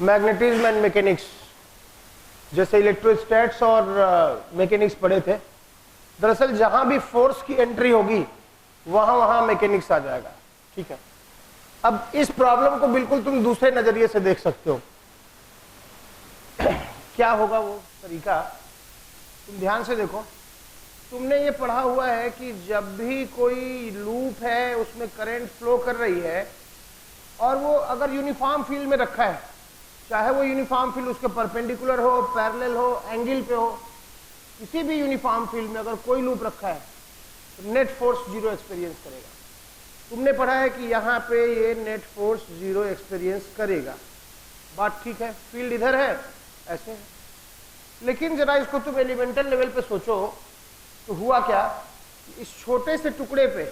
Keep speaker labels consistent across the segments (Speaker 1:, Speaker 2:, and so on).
Speaker 1: Magnetism and mechanics, जैसे इलेक्ट्रोस्टैट्स और mechanics पढ़े थे। दरअसल जहां भी फोर्स की एंट्री होगी वहां वहां मैकेनिक्स आ जाएगा, ठीक है। अब इस प्रॉब्लम को बिल्कुल तुम दूसरे नजरिए से देख सकते हो। क्या होगा वो तरीका, तुम ध्यान से देखो। तुमने ये पढ़ा हुआ है कि जब भी कोई लूप है उसमें करंट फ्लो कर रही है और वो अगर यूनिफॉर्म फील्ड में रखा है, चाहे वो यूनिफॉर्म फील्ड उसके परपेंडिकुलर हो, पैरेलल हो, एंगल पे हो, किसी भी यूनिफॉर्म फील्ड में अगर कोई लूप रखा है तो नेट फोर्स जीरो एक्सपीरियंस करेगा। तुमने पढ़ा है कि यहाँ पे ये नेट फोर्स जीरो एक्सपीरियंस करेगा, बात ठीक है। फील्ड इधर है, ऐसे है। लेकिन जरा इसको तुम एलिमेंटल लेवल पे सोचो तो हुआ क्या, इस छोटे से टुकड़े पे,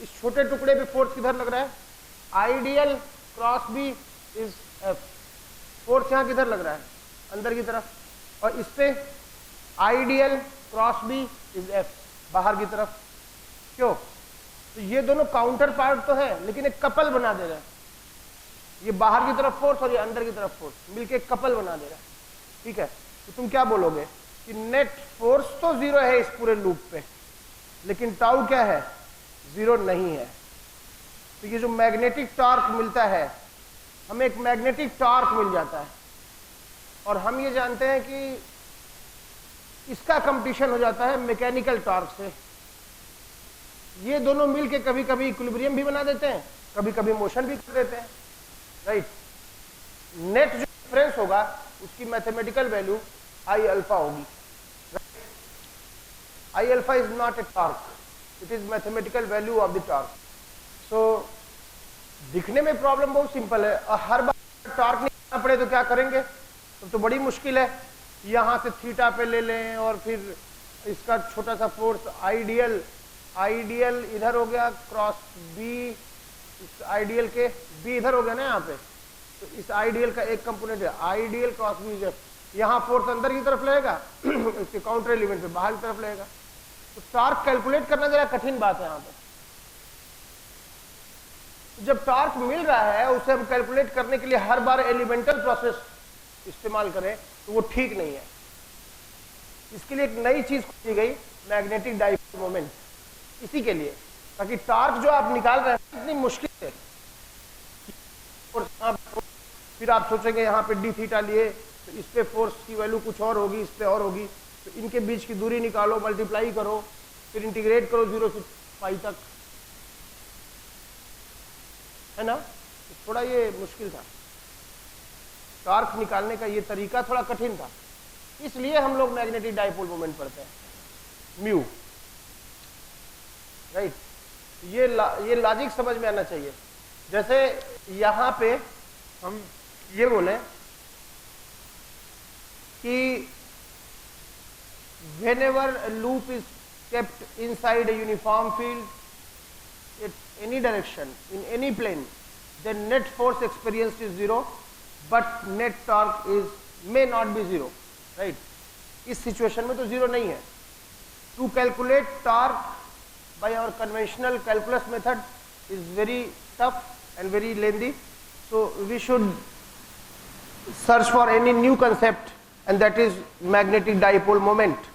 Speaker 1: इस छोटे टुकड़े पे फोर्स किधर लग रहा है, ideal cross B is F. Force यहाँ किधर लग रहा है, अंदर की तरफ, और इस पे ideal cross B is F, बाहर की तरफ। क्यों? तो ये दोनों काउंटर पार्ट तो है लेकिन एक कपल बना दे रहा है। ये बाहर की तरफ फोर्स और ये अंदर की तरफ फोर्स मिलके एक कपल बना दे रहा है, ठीक है। तो तुम क्या बोलोगे कि नेट फोर्स तो जीरो है इस पूरे लूप पे, लेकिन टाउ क्या है, जीरो नहीं है। तो ये जो मैग्नेटिक टॉर्क मिलता है, हमें एक मैग्नेटिक टॉर्क मिल जाता है और हम ये जानते हैं कि इसका कंपटीशन हो जाता है मैकेनिकल टॉर्क से। ये दोनों मिलके कभी कभी इक्विलिब्रियम भी बना देते हैं, कभी कभी मोशन भी कर देते हैं, राइट। नेट जो डिफरेंस होगा उसकी मैथमेटिकल वैल्यू आई अल्फा होगी। I alpha is not a torque, it is mathematical value of the torque. So दिखने में प्रॉब्लम बहुत सिंपल है, और हर बार टॉर्क निकालना पड़े तो क्या करेंगे, तो बड़ी मुश्किल है। यहाँ से थीटा पे ले लें और फिर इसका छोटा सा फोर्स आइडियल, आइडियल इधर हो गया क्रॉस बी, इस आइडियल के बी इधर हो गया ना यहाँ पे, तो इस आइडियल का एक कंपोनेंट है आइडियल क्रॉस बी, यहाँ फोर्स अंदर की तरफ लगेगा इसके काउंटर एलिमेंट पे बाहर की तरफ लगेगा। तो टॉर्क कैलकुलेट करना जरा कठिन बात है यहाँ पे। जब टॉर्क मिल रहा है उसे हम कैलकुलेट करने के लिए हर बार एलिमेंटल प्रोसेस इस्तेमाल करें तो वो ठीक नहीं है। इसके लिए एक नई चीज खोजी गई, मैग्नेटिक डाइपोल मोमेंट, इसी के लिए, ताकि टॉर्क जो आप निकाल रहे हैं इतनी मुश्किल है, और फिर आप सोचेंगे यहाँ पे डी थीटा लिए तो इस पे फोर्स की वैल्यू कुछ और होगी, इस पे और होगी, तो इनके बीच की दूरी निकालो, मल्टीप्लाई करो, फिर इंटीग्रेट करो 0 से पाई तक, है ना। तो थोड़ा ये मुश्किल था, टॉर्क निकालने का ये तरीका थोड़ा कठिन था, इसलिए हम लोग मैग्नेटिक डाइपोल मोमेंट पढ़ते हैं, म्यू, राइट। ये लॉजिक समझ में आना चाहिए। जैसे यहां पे हम ये बोले कि whenever a loop is kept inside a uniform field at any direction in any plane, then net force experienced is zero, but net torque may not be zero, right? इस सिचुएशन में तो जीरो नहीं है। To calculate torque by our conventional calculus method is very tough and very lengthy, so we should search for any new concept, and that is magnetic dipole moment.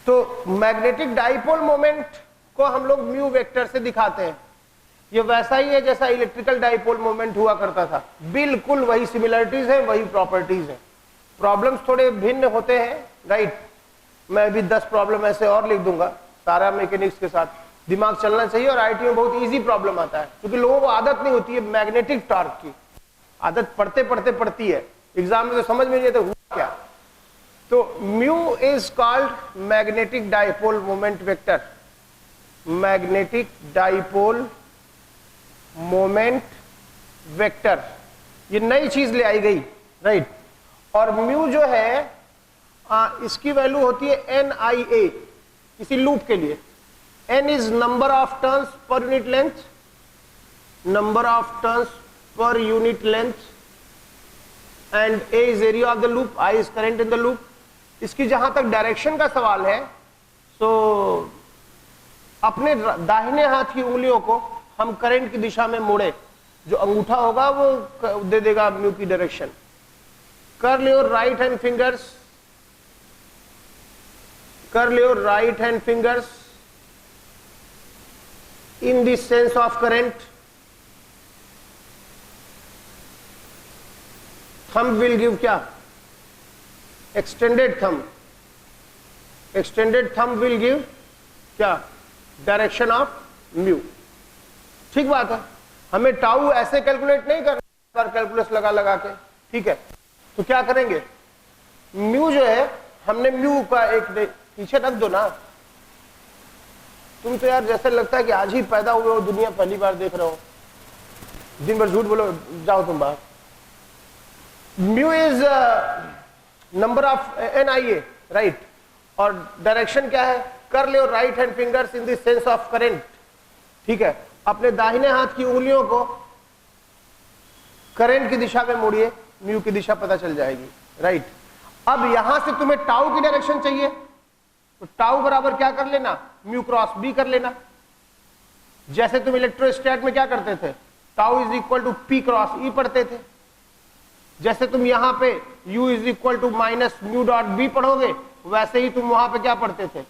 Speaker 1: तो magnetic dipole moment को हम लोग mu vector से दिखाते हैं। ये वैसा ही है जैसा इलेक्ट्रिकल डाइपोल मोमेंट हुआ करता था, बिल्कुल वही सिमिलरिटीज है, वही प्रॉपर्टीज है। प्रॉब्लम्स थोड़े भिन्न होते हैं, राइट। मैं भी 10 प्रॉब्लम ऐसे और लिख दूंगा, सारा मैकेनिक्स के साथ दिमाग चलना चाहिए, और आईटी में बहुत इजी प्रॉब्लम आता है क्योंकि लोगों को आदत नहीं होती है मैग्नेटिक टॉर्क की, आदत पढ़ते पढ़ते पड़ती है, एग्जाम में तो समझ में नहीं आता हुआ क्या। तो mu is called magnetic dipole moment vector, magnetic dipole moment vector, ये नई चीज ले आई गई, राइट। और म्यू जो है इसकी वैल्यू होती है NIA किसी लूप के लिए। N is number of turns per unit length, number of turns per unit length, and A is area of the loop, I is current in the loop. इसकी जहां तक डायरेक्शन का सवाल है, तो अपने दाहिने हाथ की उंगलियों को हम करंट की दिशा में मोड़े जो अंगूठा होगा वो दे देगा म्यू की direction. Curl your right hand fingers, curl your right hand fingers in the sense of current. Thumb will give क्या? Extended thumb, extended thumb will give क्या? Direction of mu. ठीक बात है, हमें टाउ ऐसे कैलकुलेट नहीं करना कैलकुलस लगा लगा के, ठीक है। तो क्या करेंगे, म्यू जो है हमने म्यू का एक पीछे रख दो ना। तुम तो यार जैसे लगता है कि आज ही पैदा हुए हो, दुनिया पहली बार देख रहे हो, दिन भर झूठ बोलो, जाओ तुम बाहर। Mu is number of NIA, right. और डायरेक्शन क्या है? Curl your right hand fingers in the sense of current, ठीक है। अपने दाहिने हाथ की उंगलियों को करंट की दिशा में मोड़िए, म्यू की दिशा पता चल जाएगी, राइट। अब यहां से तुम्हें टाउ की डायरेक्शन चाहिए, तो टाउ बराबर क्या कर लेना? म्यू क्रॉस बी कर लेना। जैसे तुम इलेक्ट्रोस्टैट में क्या करते थे? Tau is equal to p cross E पढ़ते थे। जैसे तुम यहां पे u is equal to minus mu dot B पढ़ोगे, वैसे ही तुम वहां पे क्या पढ़ते थे?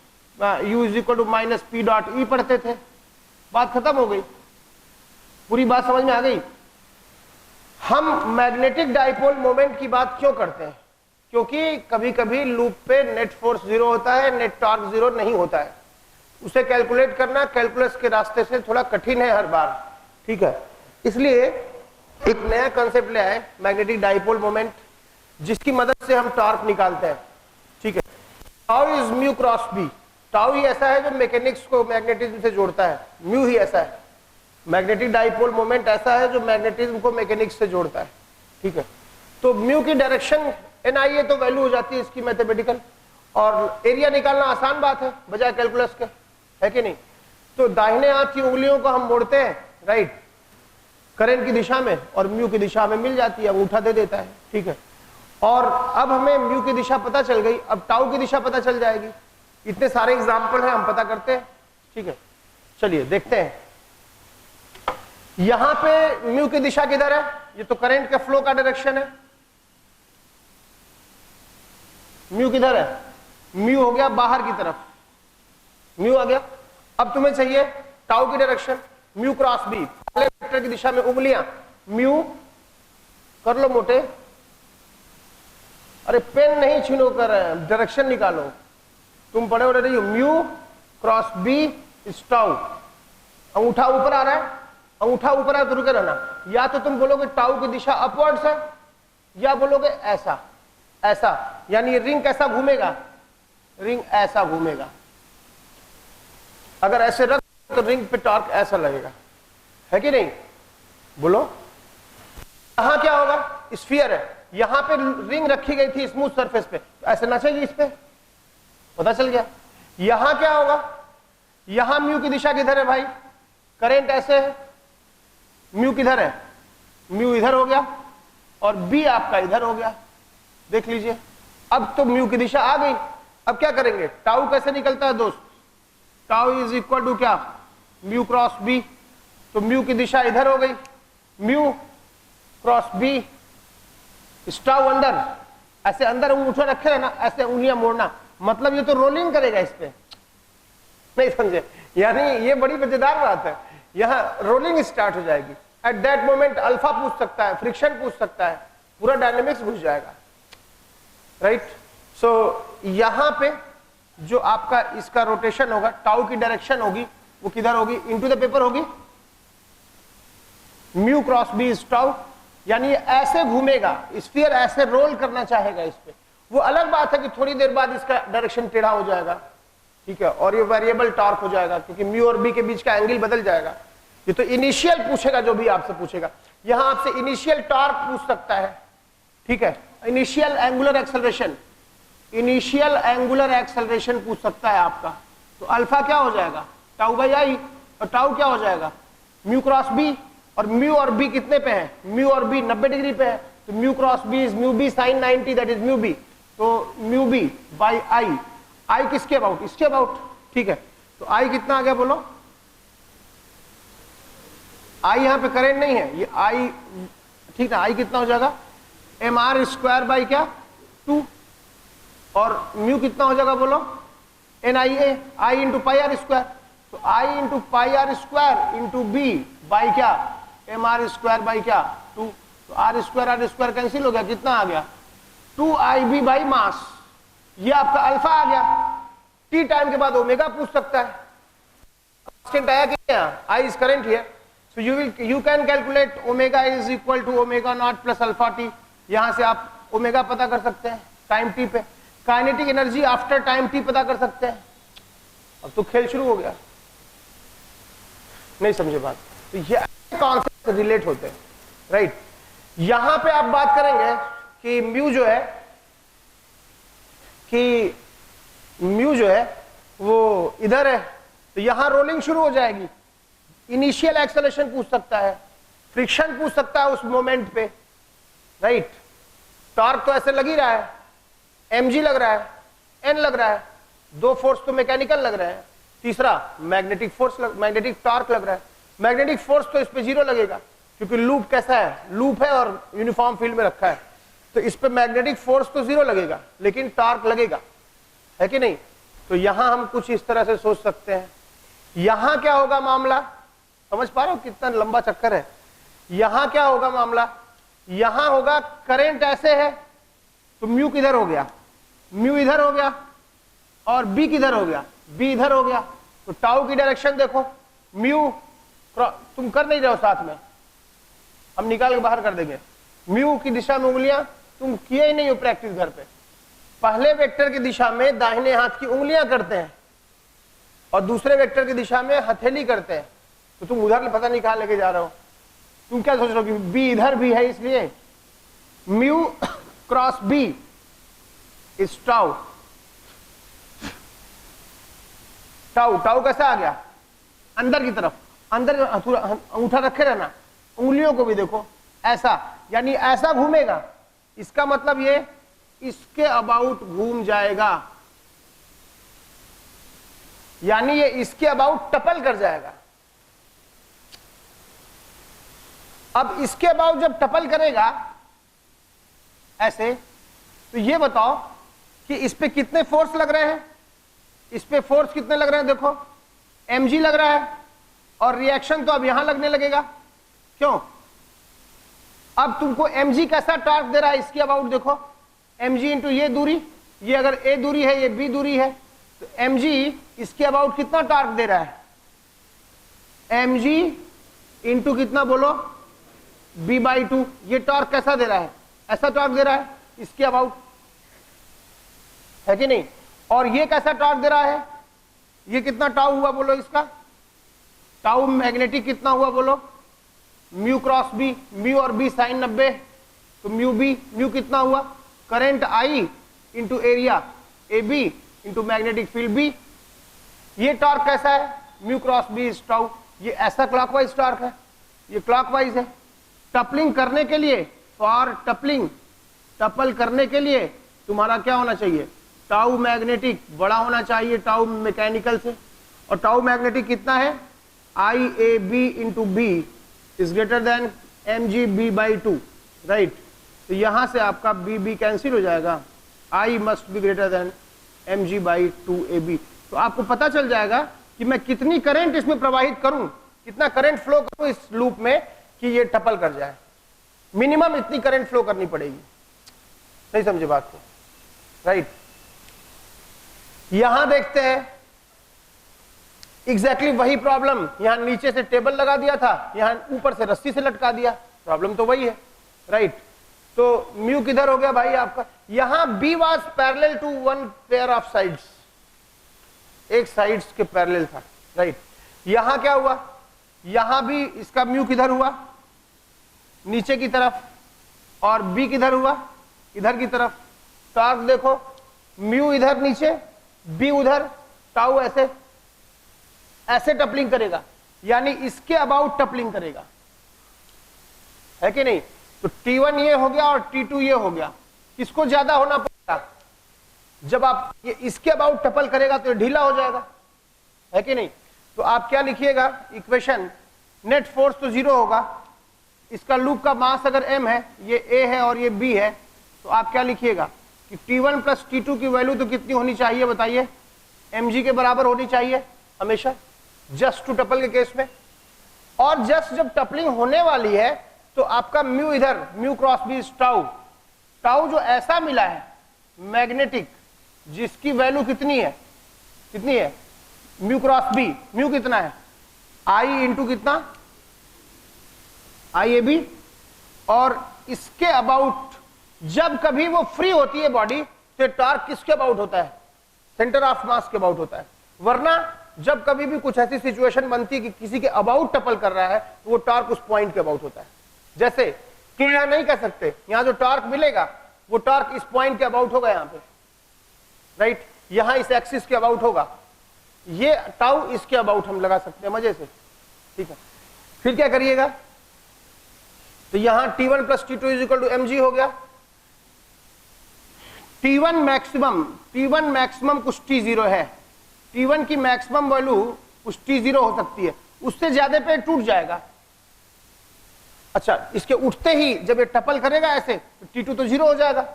Speaker 1: u is equal to minus P dot E पढ़ते थे। बात खत्म हो गई, पूरी बात समझ में आ गई। हम मैग्नेटिक डाइपोल मोमेंट की बात क्यों करते हैं? क्योंकि कभी कभी लूप पे नेट फोर्स जीरो होता है, नेट टॉर्क जीरो नहीं होता है। उसे कैलकुलेट करना कैलकुलस के रास्ते से थोड़ा कठिन है हर बार, ठीक है। इसलिए एक नया कंसेप्ट ले आए, मैग्नेटिक डाइपोल मोमेंट, जिसकी मदद से हम टॉर्क निकालते हैं, ठीक है। Tau is mu cross B. टाउ ही ऐसा है जो मैकेनिक्स को मैग्नेटिज्म से जोड़ता है, म्यू ही ऐसा है। मैग्नेटिक डाइपोल मोमेंट ऐसा है जो मैग्नेटिज्म को मैकेनिक्स से जोड़ता है, ठीक है। तो म्यू की डायरेक्शन NIA तो वैल्यू हो जाती है इसकी मैथमेटिकल, और एरिया निकालना आसान बात है बजाय कैलकुलस के, है कि नहीं। तो दाहिने हाथ की उंगलियों को हम मोड़ते हैं, राइट, करंट की दिशा में, और म्यू की दिशा में मिल जाती है, अंगूठा दे देता है, ठीक है। और अब हमें म्यू की दिशा पता चल गई, अब टाउ की दिशा पता चल जाएगी। इतने सारे एग्जाम्पल हैं, हम पता करते हैं, ठीक है। चलिए देखते हैं, यहां पे म्यू की दिशा किधर है? ये तो करंट के फ्लो का डायरेक्शन है। म्यू किधर है? म्यू हो गया बाहर की तरफ, म्यू आ गया। अब तुम्हें चाहिए टाउ की डायरेक्शन, म्यू क्रॉस बी, पहले वेक्टर की दिशा में उंगलियां, म्यू कर लो मोटे, अरे पेन नहीं छीनो कर रहे हैं, डायरेक्शन निकालो, तुम पढ़े हो रही हो। Mu cross B is tau. अंगूठा ऊपर आ रहा है, अंगूठा ऊपर आ तो रुके रहना। या तो तुम बोलोगे टाउ की दिशा अपवर्ड्स है, या बोलोगे ऐसा ऐसा, यानी रिंग कैसा घूमेगा? रिंग ऐसा घूमेगा। अगर ऐसे रख तो रिंग पे टॉर्क ऐसा लगेगा, है कि नहीं? बोलो। यहां क्या होगा? स्फीयर है, यहां पे रिंग रखी गई थी स्मूथ सरफेस पे, ऐसे नचेगी इस पे, पता चल गया। यहां क्या होगा? यहां म्यू की दिशा किधर है भाई? करंट ऐसे है, म्यू किधर है? म्यू इधर हो गया, और बी आपका इधर हो गया, देख लीजिए। अब तो म्यू की दिशा आ गई। अब क्या करेंगे? टाउ कैसे निकलता है दोस्त? टाउ इज इक्वल टू क्या? Mu cross B. तो म्यू की दिशा इधर हो गई, म्यू क्रॉस बी, टाउ अंदर, ऐसे अंदर अंगूठा रखे रहना, ऐसे उंगलियां मोड़ना, मतलब ये तो रोलिंग करेगा इस पे, नहीं समझे? यानी ये बड़ी मजेदार बात है, यहां रोलिंग स्टार्ट हो जाएगी। एट दैट मोमेंट अल्फा पूछ सकता है, फ्रिक्शन पूछ सकता है, पूरा डायनेमिक्स घुस जाएगा, राइट। सो यहां पे जो आपका इसका रोटेशन होगा, टाउ की डायरेक्शन होगी, वो किधर होगी? इनटू द पेपर होगी। Mu cross B is tau, यानी ये ऐसे घूमेगा, स्फीयर ऐसे रोल करना चाहेगा इस पे। वो अलग बात है कि थोड़ी देर बाद इसका डायरेक्शन टेढ़ा हो जाएगा, ठीक है, और ये वेरिएबल टॉर्क हो जाएगा, क्योंकि म्यू और बी के बीच का एंगल बदल जाएगा। ये तो इनिशियल पूछेगा, जो भी आपसे पूछेगा। यहां आपसे इनिशियल टॉर्क पूछ सकता है, ठीक है, initial angular acceleration, initial angular acceleration पूछ सकता है आपका। तो अल्फा क्या हो जाएगा? टाउ बाई आई, और टाउ क्या हो जाएगा? म्यू क्रॉस बी, और बी कितने पे है? म्यू और बी 90 डिग्री पे है, तो mu cross B is mu B sine 90, that is mu B. तो mu B by I, I किसके अबाउट? इसके अबाउट, ठीक है। तो आई कितना आ गया बोलो? आई यहाँ पे करंट नहीं है, ये आई, ठीक है, आई कितना हो जाएगा, एम आर स्क्वायर बाई क्या 2, और म्यू कितना हो जाएगा बोलो, N I A, I into pi R square, तो I into pi R square into B by क्या, एम आर स्क्वायर बाई क्या 2, तो आर स्क्वायर कैंसिल हो गया, कितना आ गया 2 आई बी बाई मास, ये आपका अल्फा आ गया। टी टाइम के बाद ओमेगा पूछ सकता है, आया कि I is current here, so you can calculate omega is equal to omega naught plus alpha t, यहां से आप ओमेगा पता कर सकते हैं टाइम टी पे, kinetic energy after time t पता कर सकते हैं। अब तो खेल शुरू हो गया, नहीं समझे बात, तो ये कॉन्सेप्ट रिलेट होते हैं, राइट। यहां पे आप बात करेंगे कि म्यू जो है वो इधर है, तो यहां रोलिंग शुरू हो जाएगी, इनिशियल एक्सेलरेशन पूछ सकता है, फ्रिक्शन पूछ सकता है उस मोमेंट पे, राइट। टॉर्क तो ऐसे लग ही रहा है, mg लग रहा है, n लग रहा है, दो फोर्स तो मैकेनिकल लग रहे हैं, तीसरा मैग्नेटिक फोर्स, मैग्नेटिक टॉर्क लग रहा है। मैग्नेटिक फोर्स तो इस पे 0 लगेगा क्योंकि लूप कैसा है, लूप है और यूनिफॉर्म फील्ड में रखा है, तो इस पे मैग्नेटिक फोर्स तो 0 लगेगा, लेकिन टॉर्क लगेगा, है कि नहीं। तो यहां हम कुछ इस तरह से सोच सकते हैं, यहां क्या होगा मामला, समझ पा रहे हो कितना लंबा चक्कर है। यहां क्या होगा मामला, यहां होगा करंट ऐसे है, तो म्यू किधर हो गया, म्यू इधर हो गया, और बी किधर हो गया, बी इधर हो गया, तो टाउ की डायरेक्शन देखो, म्यू तुम कर नहीं रहे हो साथ में, हम निकाल के बाहर कर देंगे। म्यू की दिशा में उंगलियां तुम किए ही नहीं हो प्रैक्टिस घर पे, पहले वेक्टर की दिशा में दाहिने हाथ की उंगलियां करते हैं और दूसरे वेक्टर की दिशा में हथेली करते हैं, तो तुम उधर पता नहीं कहां लेके जा रहे हो। तुम क्या सोच रहे हो कि बी इधर भी है, इसलिए mu cross B is tau, tau कैसा आ गया, अंदर की तरफ, अंदर अंगूठा रखे रहना, उंगलियों को भी देखो ऐसा, यानी ऐसा घूमेगा, इसका मतलब ये इसके अबाउट घूम जाएगा, यानी ये इसके अबाउट टपल कर जाएगा। अब इसके अबाउट जब टपल करेगा ऐसे, तो ये बताओ कि इस पे कितने फोर्स लग रहे हैं, इस पे फोर्स कितने लग रहे हैं, देखो mg लग रहा है, और रिएक्शन तो अब यहां लगने लगेगा, क्यों, अब तुमको mg कैसा टॉर्क दे रहा है इसके अबाउट, देखो mg इंटू ये दूरी, ये अगर a दूरी है, ये b दूरी है, तो mg इसके अबाउट कितना टॉर्क दे रहा है, mg इंटू कितना बोलो, b/2, ये टॉर्क कैसा दे रहा है, ऐसा टॉर्क दे रहा है इसके अबाउट, है कि नहीं। और ये कैसा टॉर्क दे रहा है, ये कितना टाउ हुआ बोलो, इसका टाउ मैग्नेटिक कितना हुआ बोलो, म्यू क्रॉस बी, म्यू और बी साइन 90, तो म्यू बी, म्यू कितना हुआ, current I into area A B into magnetic field B. ये टॉर्क कैसा है, mu cross B is tau, ये ऐसा क्लॉकवाइज टॉर्क है, ये क्लॉकवाइज है। टपलिंग करने के लिए, फॉर टपलिंग, टपल करने के लिए तुम्हारा क्या होना चाहिए, टाउ मैग्नेटिक बड़ा होना चाहिए टाउ मैकेनिकल से, और टाउ मैग्नेटिक कितना है, I A B into B is greater than M G B by 2, right. तो यहां से आपका बी बी कैंसिल हो जाएगा, I must be greater than M G by 2 A B. तो आपको पता चल जाएगा कि मैं कितनी करंट इसमें प्रवाहित करूं, कितना करंट फ्लो करूं इस लूप में कि ये टपल कर जाए, मिनिमम इतनी करंट फ्लो करनी पड़ेगी। नहीं समझे बात को, राइट। यहां देखते हैं एग्जैक्टली वही प्रॉब्लम, यहां नीचे से टेबल लगा दिया था, यहां ऊपर से रस्सी से लटका दिया, प्रॉब्लम तो वही है, राइट। तो म्यू किधर हो गया भाई आपका, यहां B was parallel to one pair of sides, एक साइड्स के पैरेलल था, राइट। यहां क्या हुआ, यहां भी इसका म्यू किधर हुआ, नीचे की तरफ, और बी किधर हुआ, इधर की तरफ। टॉर्क देखो, म्यू इधर नीचे, बी उधर, टाउ ऐसे ऐसे टपलिंग करेगा, यानी इसके अबाउट टपलिंग करेगा, है कि नहीं। तो T1 ये हो गया और T2 ये हो गया, किसको ज्यादा होना पड़ेगा, जब आप ये इसके अबाउट टपल करेगा तो ये ढीला हो जाएगा, है कि नहीं। तो आप क्या लिखिएगा इक्वेशन, नेट फोर्स तो जीरो होगा। इसका लूप का मास अगर m है, ये a है और ये b है, तो आप क्या लिखिएगा कि T1 प्लस T2 की वैल्यू तो कितनी होनी चाहिए बताइए, mg के बराबर होनी चाहिए हमेशा, जस्ट टू टपल के केस में। और जस्ट जब टपलिंग होने वाली है तो आपका म्यू इधर, mu cross B tau, tau जो ऐसा मिला है मैग्नेटिक, जिसकी वैल्यू कितनी है, कितनी है, म्यू क्रॉस बी, म्यू कितना है, आई इंटू कितना, आई ए बी। और इसके अबाउट जब कभी वो फ्री होती है बॉडी तो टॉर्क किसके अबाउट होता है, सेंटर ऑफ मास के अबाउट होता है। वरना जब कभी भी कुछ ऐसी सिचुएशन बनती है कि किसी के अबाउट टपल कर रहा है तो वो टॉर्क उस पॉइंट के अबाउट होता है। जैसे कि यहां नहीं कह सकते, यहां जो टॉर्क मिलेगा वो टॉर्क इस पॉइंट के अबाउट होगा यहां पे, राइट, यहां इस एक्सिस के अबाउट होगा, ये टाउ इसके अबाउट हम लगा सकते हैं मजे से, ठीक है। फिर क्या करिएगा, तो यहां T1 plus T2 is equal to mg हो गया। T1 मैक्सिमम कुछ T0 है, T1 की मैक्सिमम वैल्यू कुछ T0 हो सकती है, उससे ज्यादा पे टूट जाएगा। अच्छा, इसके उठते ही जब ये टपल करेगा ऐसे तो T2 तो 0 हो जाएगा,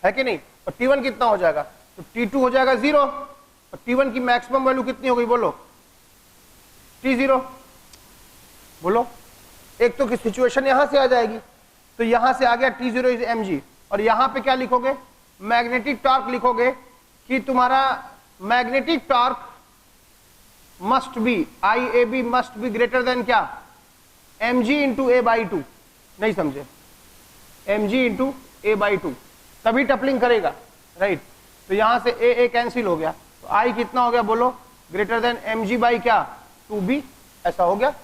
Speaker 1: है कि नहीं, और T1 कितना हो जाएगा, तो T2 हो जाएगा 0, और T1 की मैक्सिमम वैल्यू कितनी हो गई बोलो, T0, बोलो। एक तो की सिचुएशन यहां से आ जाएगी, तो यहां से आ गया T0 इज mg, और यहां पे क्या लिखोगे, मैग्नेटिक टॉर्क लिखोगे कि तुम्हारा magnetic torque must be, IAB must be greater then क्या, mg इंटू a बाई 2, नहीं समझे, mg इंटू a बाई 2, तभी टपलिंग करेगा, राइट। तो यहां से a कैंसिल हो गया, तो I कितना हो गया बोलो, ग्रेटर देन mg बाई क्या 2b, ऐसा हो गया,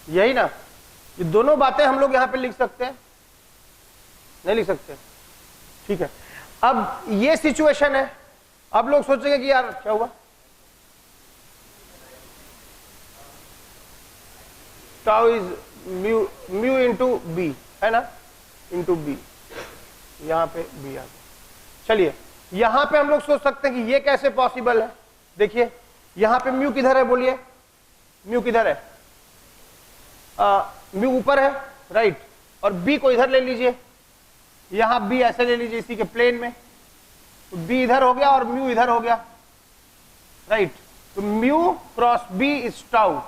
Speaker 1: यही ना। ये दोनों बातें हम लोग यहां पे लिख सकते हैं, नहीं लिख सकते, ठीक है। अब ये सिचुएशन है, अब लोग सोचेंगे कि यार क्या हुआ, tau is mu into B, है ना, इंटू बी, यहां पे बी आ गया। चलिए यहां पे हम लोग सोच सकते हैं कि ये कैसे पॉसिबल है। देखिए यहां पे म्यू किधर है बोलिए, म्यू किधर है, म्यू ऊपर है, राइट, और बी को इधर ले लीजिए, यहां बी ऐसे ले लीजिए इसी के प्लेन में, तो बी इधर हो गया और म्यू इधर हो गया, राइट। तो mu cross B is tau,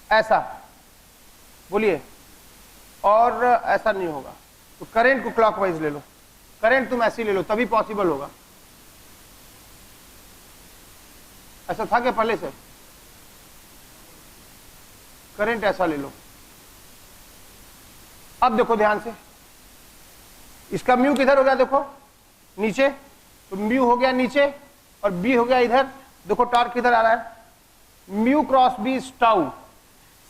Speaker 1: ऐसा बोलिए, और ऐसा नहीं होगा। तो करंट को क्लॉकवाइज ले लो, करंट तुम ऐसी ले लो तभी पॉसिबल होगा। ऐसा था क्या पहले से, करंट ऐसा ले लो। अब देखो ध्यान से, इसका म्यू किधर हो गया, देखो नीचे, तो म्यू हो गया नीचे और बी हो गया इधर। देखो टॉर्क किधर आ रहा है, mu cross B is tau.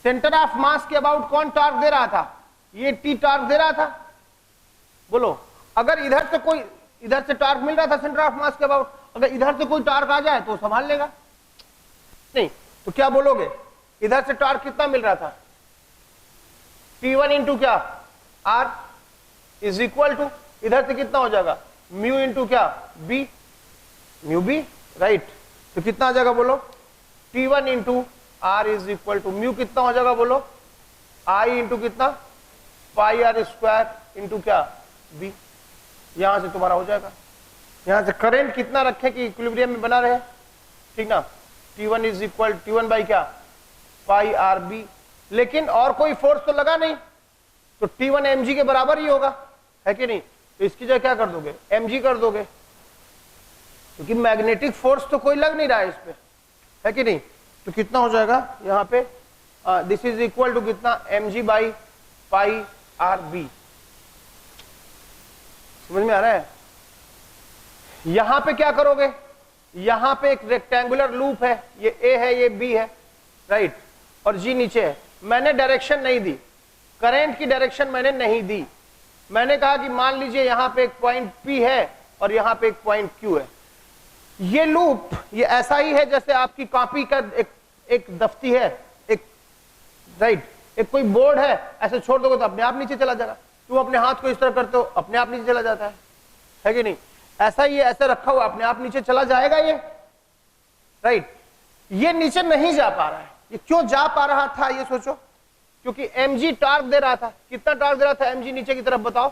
Speaker 1: Centre of mass के अबाउट कौन टॉर्क दे रहा था, ये टी टॉर्क दे रहा था, बोलो। अगर इधर से कोई, इधर से टॉर्क मिल रहा था सेंटर ऑफ मास के अबाउट, अगर इधर से कोई टॉर्क आ जाए तो संभाल लेगा, नहीं तो क्या बोलोगे, इधर से टॉर्क कितना मिल रहा था, P1 इंटू क्या R इज इक्वल टू, इधर से कितना हो जाएगा, म्यू इंटू क्या B, म्यू B, राइट। तो कितना आ जाएगा बोलो, T1 into R is equal to mu कितना हो जाएगा बोलो, I इंटू कितना, पाई आर स्क्वायर इंटू क्या B, यहां से तुम्हारा हो जाएगा। यहां से करंट कितना रखे कि इक्विलिब्रियम में बना रहे, ठीक ना, T1 is equal T1 by क्या पाई आर बी, लेकिन और कोई फोर्स तो लगा नहीं, तो T1 mg के बराबर ही होगा, है कि नहीं। तो इसकी जगह क्या कर दोगे, mg कर दोगे, क्योंकि मैग्नेटिक फोर्स तो कोई लग नहीं रहा है इस पे, है कि नहीं। तो कितना हो जाएगा यहाँ पे, दिस इज इक्वल टू कितना, mg by pi R B, समझ में आ रहा है। यहां पे क्या करोगे, यहां पे एक रेक्टेंगुलर लूप है, ये A है ये B है, राइट, और G नीचे है। मैंने डायरेक्शन नहीं दी, करंट की डायरेक्शन मैंने नहीं दी, मैंने कहा कि मान लीजिए यहां पे एक पॉइंट P है और यहां पे एक पॉइंट Q है। ये लूप ये ऐसा ही है जैसे आपकी कॉपी का एक दफ्ती है, एक राइट, एक कोई बोर्ड है, ऐसे छोड़ दोगे तो अपने आप नीचे चला जाएगा। तुम अपने हाथ को इस तरह करते हो, अपने आप नीचे चला जाता है कि नहीं। ऐसा ही है, ऐसे रखा हुआ अपने आप नीचे चला जाएगा ये, राइट। ये नीचे नहीं जा पा रहा है। ये क्यों जा पा रहा था ये सोचो, क्योंकि mg टॉर्क दे रहा था। कितना टॉर्क दे रहा था mg नीचे की तरफ बताओ,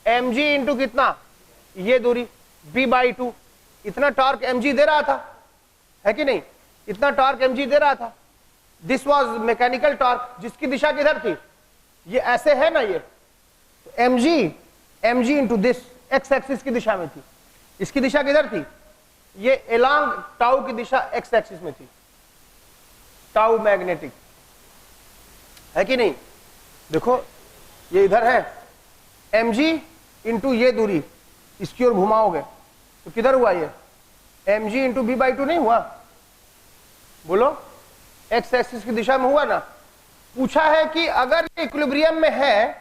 Speaker 1: mg इंटू कितना, ये दूरी b/2, इतना टॉर्क mg दे रहा था, है कि नहीं, इतना टॉर्क mg दे रहा था। दिस वाज मैकेनिकल टॉर्क, जिसकी दिशा किधर थी, ये ऐसे है ना, ये तो mg into this x axis की दिशा में थी, इसकी दिशा किधर थी, ये एलॉन्ग टाउ की दिशा x एक्सिस में थी, टाउ मैग्नेटिक, है कि नहीं। देखो ये इधर है, mg इंटू ये दूरी इसकी ओर घुमाओगे तो किधर हुआ, ये mg इंटू b/2 नहीं हुआ, बोलो, x एक्सिस की दिशा में हुआ ना। पूछा है कि अगर ये इक्विलिब्रियम में है,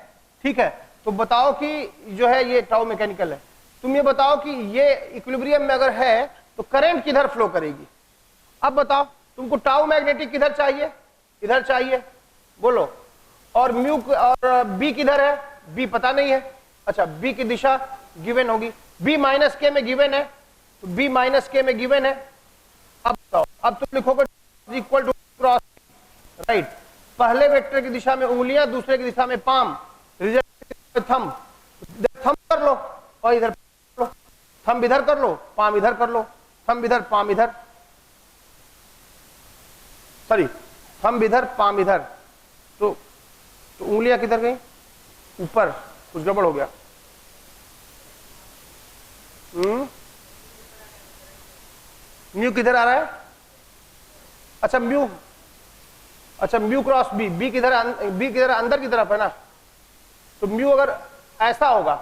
Speaker 1: ठीक है, तो बताओ कि जो है ये टाउ मैकेनिकल है, तुम ये बताओ कि ये इक्विलिब्रियम में अगर है तो करंट किधर फ्लो करेगी। अब बताओ तुमको टाउ मैग्नेटिक किधर चाहिए, इधर चाहिए, बोलो, और म्यू और बी किधर है, बी पता नहीं है, अच्छा बी की दिशा गिवन होगी, बी माइनस के में गिवन है, तो बी माइनस के में गिवन है। अब बताओ, अब तुम लिखोगे इक्वल टू क्रॉस, राइट, पहले वेक्टर की दिशा में उंगलियां, दूसरे की दिशा में पाम, रिजल्ट थंब, थंब कर लो और इधर लो, थंब इधर कर लो, पाम इधर कर लो, थंब इधर पाम इधर, सॉरी थंब इधर पाम इधर, तो उंगलियां किधर गई, ऊपर, कुछ गड़बड़ हो गया। म्यू किधर आ रहा है, अच्छा म्यू, अच्छा म्यू क्रॉस बी, बी किधर अंदर की तरफ है ना, तो म्यू अगर ऐसा होगा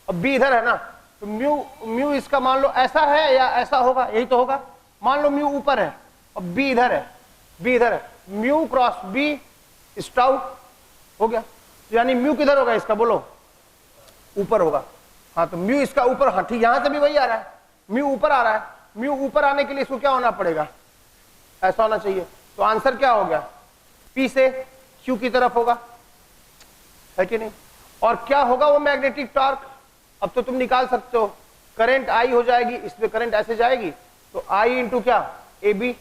Speaker 1: और बी इधर है ना, तो म्यू इसका मान लो ऐसा है या ऐसा होगा, यही तो होगा। मान लो म्यू ऊपर है और बी इधर है, बी इधर है, mu cross B is tau, हो गया। यानी म्यू किधर होगा इसका, बोलो, ऊपर होगा। हाँ तो म्यू इसका ऊपर, हाँ ठीक, यहां से भी वही आ रहा है, म्यू ऊपर आ रहा है, म्यू ऊपर आने के लिए इसको क्या होना पड़ेगा, ऐसा होना चाहिए। तो आंसर क्या हो गया, P से Q की तरफ होगा, है कि नहीं। और क्या होगा वो मैग्नेटिक टॉर्क, अब तो तुम निकाल सकते हो, करंट I हो जाएगी, इसमें करंट ऐसे जाएगी, तो I इंटू क्या, AB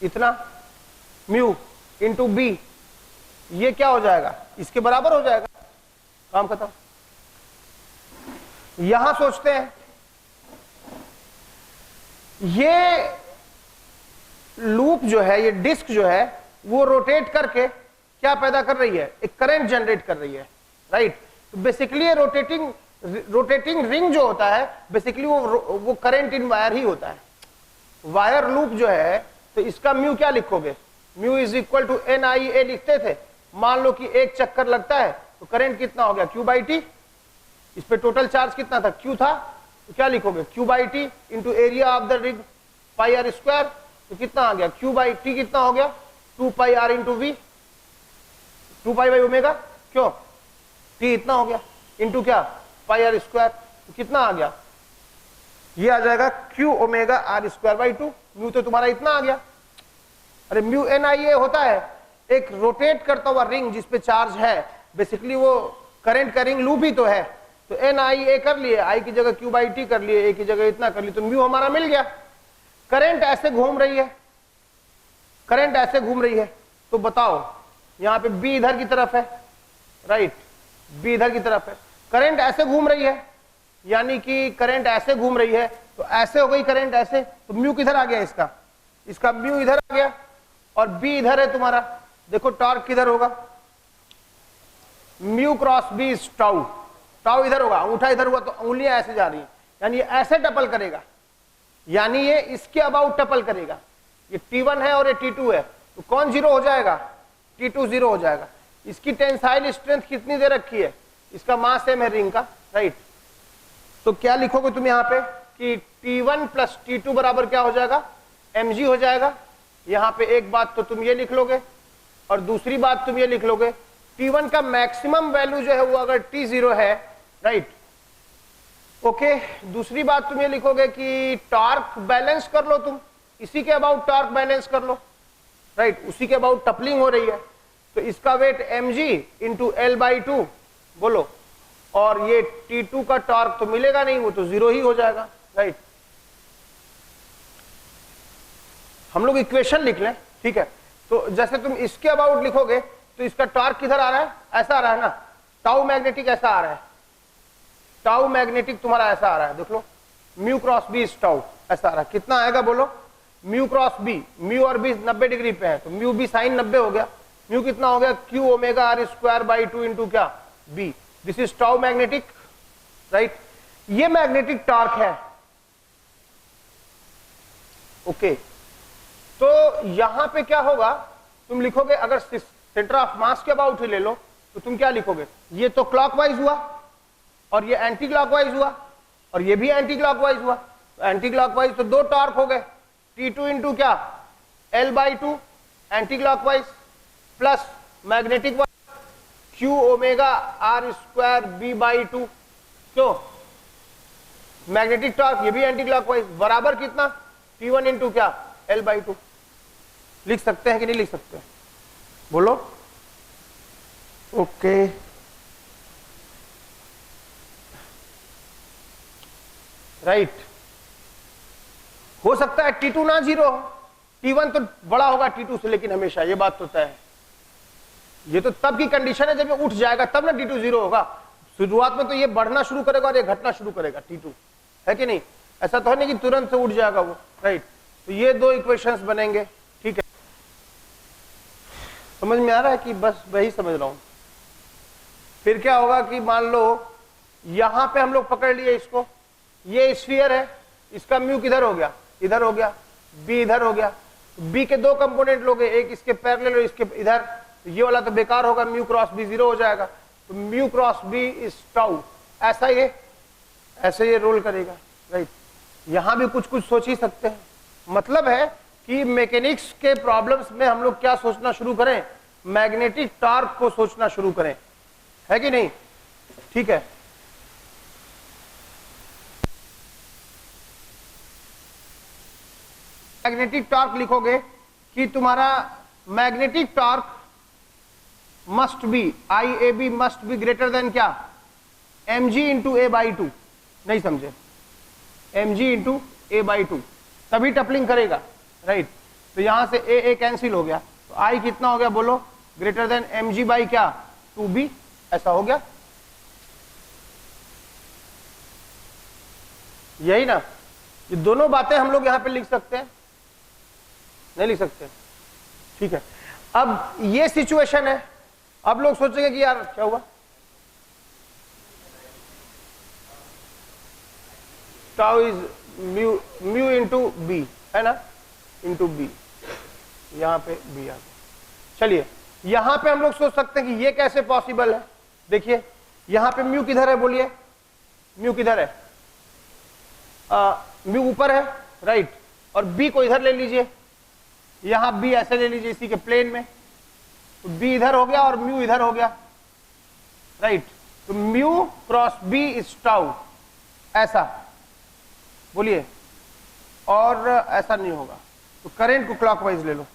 Speaker 1: इतना, म्यू इंटू B, ये क्या हो जाएगा, इसके बराबर हो जाएगा, काम खत्म। यहां सोचते हैं, ये लूप जो है, ये डिस्क जो है, वो रोटेट करके क्या पैदा कर रही है, एक करंट जनरेट कर रही है, राइट। तो बेसिकली ये रोटेटिंग रिंग जो होता है, बेसिकली वो करंट इन वायर ही होता है, वायर लूप जो है। तो इसका म्यू क्या लिखोगे, mu is equal to NIA लिखते थे, मान लो कि एक चक्कर लगता है तो करंट कितना हो गया, Q/T, इस पे टोटल चार्ज कितना था, Q था, तो क्या लिखोगे, Q/T into area of the ring πr², तो कितना आ गया, Q/T कितना हो गया, 2πr इंटू V, 2π/ω, क्यों, T इतना हो गया, इंटू क्या, πr², तो कितना आ गया, ये आ जाएगा Qω/r²/2, म्यू तो तुम्हारा इतना आ गया। अरे म्यू NIA होता है एक रोटेट करता हुआ रिंग जिसपे चार्ज है, बेसिकली वो करंट का रिंग लूप ही तो है। तो NIA कर लिए, I की जगह Q/T कर लिए, A की जगह इतना कर लिए, तो म्यू हमारा मिल गया। करंट ऐसे घूम रही है, करंट ऐसे घूम रही है, तो बताओ यहां पे B इधर की तरफ है, राइट, B इधर की तरफ है, करंट ऐसे घूम रही है, यानी कि करंट ऐसे घूम रही है, तो ऐसे हो गई करंट ऐसे, तो म्यू किधर आ गया, इसका म्यू इधर आ गया, और B इधर है तुम्हारा। देखो टॉर्क किधर होगा, mu cross B is tau, tau इधर होगा, अंगूठा इधर हुआ तो उंगलियां ऐसे जा रही हैं, यानी ये ऐसे टपल करेगा, यानी ये इसके अबाउट टपल करेगा। ये T1 है और ये T2 है, तो कौन जीरो हो जाएगा, T2 जीरो हो जाएगा। इसकी टेंसाइल स्ट्रेंथ कितनी दे रखी है, इसका मास सेम है रिंग का, राइट। तो क्या लिखोगे तुम यहाँ पे कि T1 प्लस T2 बराबर क्या हो जाएगा, mg हो जाएगा। यहाँ पे एक बात तो तुम ये लिख लोगे और दूसरी बात तुम ये लिख लोगे, T1 का मैक्सिमम वैल्यू जो है वो अगर T0 है, राइट, ओके। दूसरी बात तुम ये लिखोगे कि टॉर्क बैलेंस कर लो, तुम इसी के अबाउट टॉर्क बैलेंस कर लो, राइट, उसी के अबाउट टपलिंग हो रही है, तो इसका वेट mg इंटू L/2 बोलो, और ये T2 का टॉर्क तो मिलेगा नहीं, वो तो जीरो ही हो जाएगा, राइट। हम लोग इक्वेशन लिख लें, ठीक है। तो जैसे तुम इसके अबाउट लिखोगे तो इसका टॉर्क किधर आ रहा है, ऐसा आ रहा है ना, टाउ मैग्नेटिक ऐसा आ रहा है, टाउ मैग्नेटिक तुम्हारा ऐसा आ रहा है, देख लो, mu cross B is tau ऐसा आ रहा है। कितना आएगा बोलो, म्यू क्रॉस बी, म्यू और बी 90 डिग्री पे है तो म्यू बी साइन 90 हो गया, म्यू कितना हो गया, Q omega R square by 2 into क्या, B. This is tau magnetic, right. ये मैग्नेटिक टॉर्क है, ओके। तो यहां पे क्या होगा, तुम लिखोगे, अगर सेंटर ऑफ मास के अबाउट ही ले लो तो तुम क्या लिखोगे, ये तो क्लॉकवाइज हुआ और ये एंटी क्लॉकवाइज हुआ और ये भी एंटी क्लॉकवाइज हुआ, तो एंटी क्लॉकवाइज तो दो टॉर्क हो गए, T2 इंटू क्या, L/2 anti clockwise plus magnetic Q omega R square B/2, क्यों, मैग्नेटिक टॉर्क, ये भी एंटी क्लॉकवाइज, बराबर कितना, T1 इंटू क्या, L/2। लिख सकते हैं कि नहीं लिख सकते, बोलो, ओके। राइट, हो सकता है T2 ना 0 हो, T1 तो बड़ा होगा T2 से, लेकिन हमेशा, ये बात तो तय है। ये तो तब की कंडीशन है जब ये उठ जाएगा तब ना T2 0 होगा, शुरुआत में तो ये बढ़ना शुरू करेगा और ये घटना शुरू करेगा T2, है कि नहीं, ऐसा तो है नहीं कि तुरंत से उठ जाएगा वो, राइट। तो ये दो इक्वेशंस बनेंगे, ठीक है। समझ में आ रहा है कि बस वही समझ रहा हूं। फिर क्या होगा कि मान लो यहां पे हम लोग पकड़ लिए इसको, ये स्फीयर है, इसका म्यू किधर हो गया, इधर हो गया, बी इधर हो गया, बी के दो कंपोनेंट लोगे, एक इसके पैरेलल और इसके इधर, तो ये वाला तो बेकार होगा, म्यू क्रॉस बी 0 हो जाएगा, तो mu cross B is tau, ऐसा ये ऐसे ये रोल करेगा, राइट। यहां भी कुछ कुछ सोच ही सकते हैं, मतलब है कि मैकेनिक्स के प्रॉब्लम्स में हम लोग क्या सोचना शुरू करें, मैग्नेटिक टॉर्क को सोचना शुरू करें, है कि नहीं, ठीक है। मैग्नेटिक टॉर्क लिखोगे कि तुम्हारा magnetic torque must be, IAB must be greater then क्या, mg इंटू A/2, नहीं समझे, mg इंटू A/2, तभी टपलिंग करेगा, राइट। तो यहां से A कैंसिल हो गया, तो I कितना हो गया बोलो, ग्रेटर देन mg बाई क्या, 2b, ऐसा हो गया, यही ना। ये दोनों बातें हम लोग यहां पे लिख सकते हैं, नहीं लिख सकते, ठीक है। अब ये सिचुएशन है, अब लोग सोचेंगे कि यार क्या हुआ, tau is mu into B, है ना, इंटू बी, यहां पे बी आ गया। चलिए यहां पे हम लोग सोच सकते हैं कि ये कैसे पॉसिबल है, देखिए यहां पे म्यू किधर है, बोलिए म्यू किधर है, म्यू ऊपर है, राइट, और बी को इधर ले लीजिए, यहां बी ऐसे ले लीजिए इसी के प्लेन में, तो बी इधर हो गया और म्यू इधर हो गया, राइट। तो mu cross B is tau, ऐसा बोलिए, और ऐसा नहीं होगा, तो करंट को क्लॉकवाइज ले लो,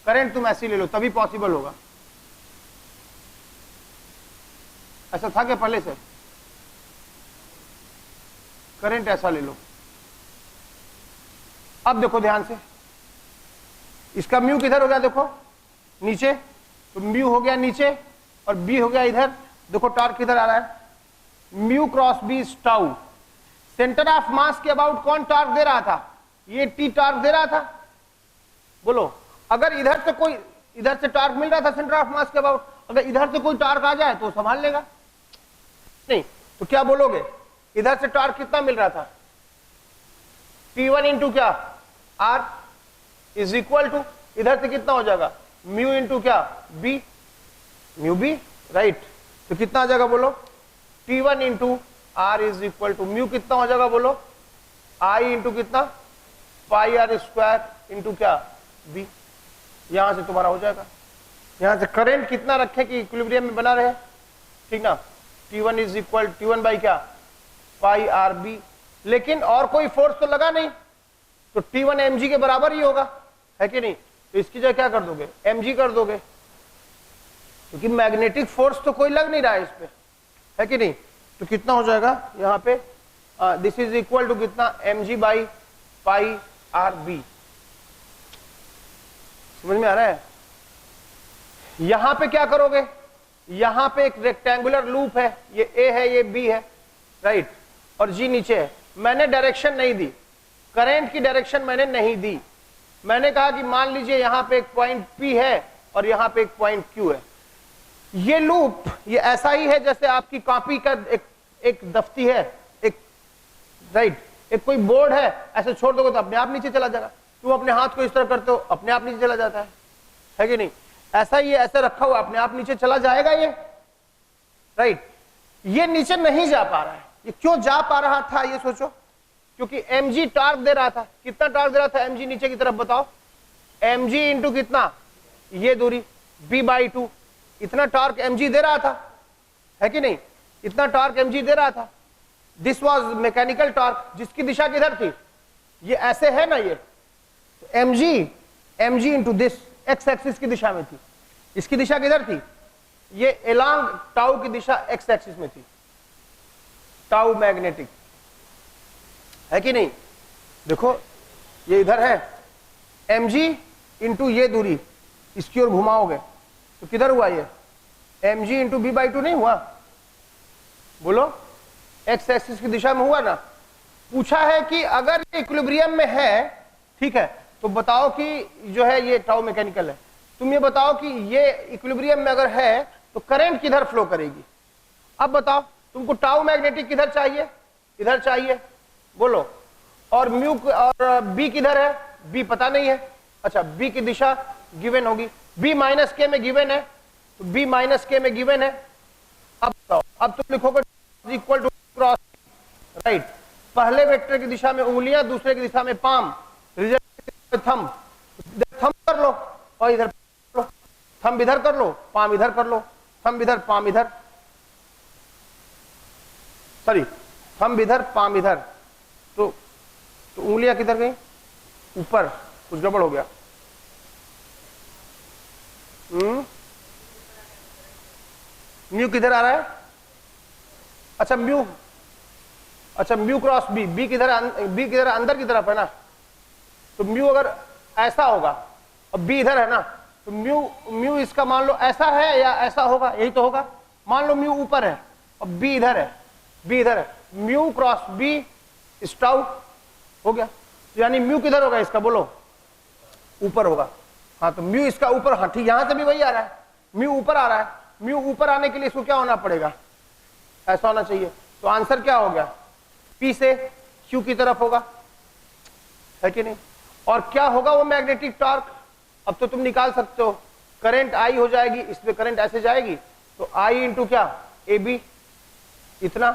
Speaker 1: करंट तुम ऐसी ले लो तभी पॉसिबल होगा, ऐसा था क्या पहले से, करंट ऐसा ले लो। अब देखो ध्यान से, इसका म्यू किधर हो गया, देखो नीचे, तो म्यू हो गया नीचे और बी हो गया इधर, देखो टॉर्क किधर आ रहा है, mu cross B is tau. Centre of mass के अबाउट कौन टॉर्क दे रहा था, ये टी टॉर्क दे रहा था, बोलो। अगर इधर से कोई, इधर से टॉर्क मिल रहा था सेंटर ऑफ मास के अबाउट, अगर इधर से कोई टॉर्क आ जाए तो संभाल लेगा, नहीं तो क्या बोलोगे, इधर से टॉर्क कितना मिल रहा था, P1 इंटू क्या, R इज इक्वल टू, इधर से कितना हो जाएगा, म्यू इंटू क्या, B, म्यू बी, राइट। तो कितना आ जाएगा बोलो, T1 into R is equal to, mu कितना हो जाएगा बोलो, I इंटू कितना, पाई आर स्क्वायर इंटू क्या, B। यहां से तुम्हारा हो जाएगा, यहां से करंट कितना रखे कि इक्विलिब्रियम में बना रहे, ठीक ना, T1 is equal, T1 by क्या, पाई आर बी, लेकिन और कोई फोर्स तो लगा नहीं, तो T1 mg के बराबर ही होगा, है कि नहीं, तो इसकी जगह क्या कर दोगे, mg कर दोगे, क्योंकि मैग्नेटिक फोर्स तो कोई लग नहीं रहा है इस पे, है कि नहीं। तो कितना हो जाएगा यहाँ पे, दिस इज इक्वल टू कितना, mg by pi R B, समझ में आ रहा है? यहां पे क्या करोगे, यहां पे एक रेक्टेंगुलर लूप है, ये ए है, ये बी है, राइट, और जी नीचे है। मैंने डायरेक्शन नहीं दी, करंट की डायरेक्शन मैंने नहीं दी। मैंने कहा कि मान लीजिए यहां पे एक पॉइंट पी है और यहां पे एक पॉइंट क्यू है। ये लूप ये ऐसा ही है जैसे आपकी कॉपी का एक दफ्ती है, एक राइट, एक कोई बोर्ड है, ऐसे छोड़ दोगे तो अपने आप नीचे चला जाएगा। तुम अपने हाथ को इस तरह करते हो, अपने आप नीचे चला जाता है कि नहीं? ऐसा ही ऐसे रखा हुआ अपने आप नीचे चला जाएगा ये, राइट। ये नीचे नहीं जा पा रहा है, ये क्यों जा पा रहा था ये सोचो, क्योंकि mg टॉर्क दे रहा था। कितना टॉर्क दे रहा था mg नीचे की तरफ बताओ? mg इंटू कितना, ये दूरी b/2, इतना टॉर्क mg दे रहा था, है कि नहीं? इतना टॉर्क mg दे रहा था। दिस वाज मैकेनिकल टॉर्क, जिसकी दिशा किधर थी, ये ऐसे है ना, ये तो mg into this x axis की दिशा में थी। इसकी दिशा किधर थी, ये एलॉन्ग टाउ की दिशा x एक्सिस में थी, टाउ मैग्नेटिक, है कि नहीं? देखो ये इधर है, mg इंटू ये दूरी इसकी ओर घुमाओगे तो किधर हुआ ये, mg इंटू b/2 नहीं हुआ? बोलो, x एक्सिस की दिशा में हुआ ना। पूछा है कि अगर ये इक्विलिब्रियम में है, ठीक है, तो बताओ कि जो है ये टाउ मैकेनिकल है, तुम ये बताओ कि ये इक्विलिब्रियम में अगर है तो करंट किधर फ्लो करेगी? अब बताओ तुमको टाउ मैग्नेटिक किधर चाहिए, इधर चाहिए, बोलो। और म्यू और बी किधर है, बी पता नहीं है। अच्छा, बी की दिशा गिवन होगी, बी माइनस के में गिवन है, तो बी माइनस के में गिवन है। अब बताओ, अब तुम लिखोगे इक्वल टू क्रॉस, राइट। पहले वेक्टर की दिशा में उंगलियां, दूसरे की दिशा में पाम, रिजल्ट थंब, थंब कर लो और इधर लो, थंब इधर कर लो, पाम इधर कर लो, थंब इधर, पाम इधर, सॉरी थंब इधर, पाम इधर, तो उंगलियां किधर गई, ऊपर, कुछ गड़बड़ हो गया। म्यू किधर आ रहा है? अच्छा म्यू, अच्छा म्यू क्रॉस बी, बी किधर अंदर की तरफ है ना, तो म्यू अगर ऐसा होगा और बी इधर है ना, तो म्यू इसका मान लो ऐसा है या ऐसा होगा, यही तो होगा। मान लो म्यू ऊपर है और बी इधर है, बी इधर है, mu cross B is tau, हो गया। यानी म्यू किधर होगा इसका, बोलो, ऊपर होगा। हाँ तो म्यू इसका ऊपर, हाँ ठीक, यहां से भी वही आ रहा है, म्यू ऊपर आ रहा है। म्यू ऊपर आने के लिए इसको क्या होना पड़ेगा, ऐसा होना चाहिए। तो आंसर क्या हो गया, पी से क्यू की तरफ होगा, है कि नहीं? और क्या होगा वो मैग्नेटिक टॉर्क, अब तो तुम निकाल सकते हो, करंट आई हो जाएगी, इसमें करंट ऐसे जाएगी, तो आई इंटू क्या, ए बी, इतना,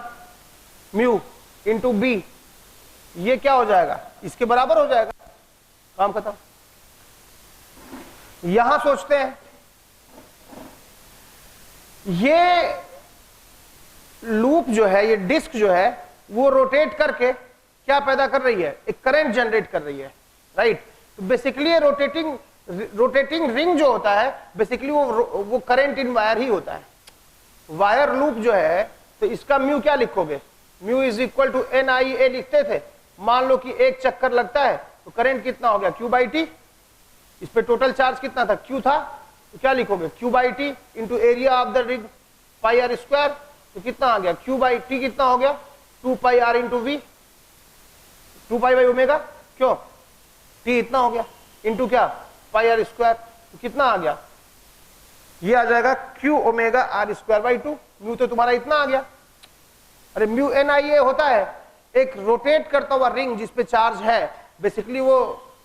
Speaker 1: म्यू इंटू बी, ये क्या हो जाएगा, इसके बराबर हो जाएगा, काम खत्म। यहां सोचते हैं, ये लूप जो है, ये डिस्क जो है, वो रोटेट करके क्या पैदा कर रही है, एक करंट जनरेट कर रही है, राइट। तो बेसिकली ये रोटेटिंग रिंग जो होता है, बेसिकली वो करंट इन वायर ही होता है, वायर लूप जो है। तो इसका म्यू क्या लिखोगे, mu is equal to N I A लिखते थे। मान लो कि एक चक्कर लगता है तो करंट कितना हो गया, क्यू बाई टी। इस पे टोटल चार्ज कितना था, क्यू था, तो क्या लिखोगे, Q by T into area of the ring pi R square. तो कितना आ गया, क्यू बाई टी कितना हो गया, 2 pi R into V, 2 pi by omega, क्यों, टी इतना हो गया, इंटू क्या, पाई आर स्क्वायर। तो कितना आ गया, ये आ जाएगा Q omega R square by 2। Mu तो तुम्हारा इतना आ गया। अरे म्यू एन आई ए होता है एक रोटेट करता हुआ रिंग जिसपे चार्ज है, बेसिकली वो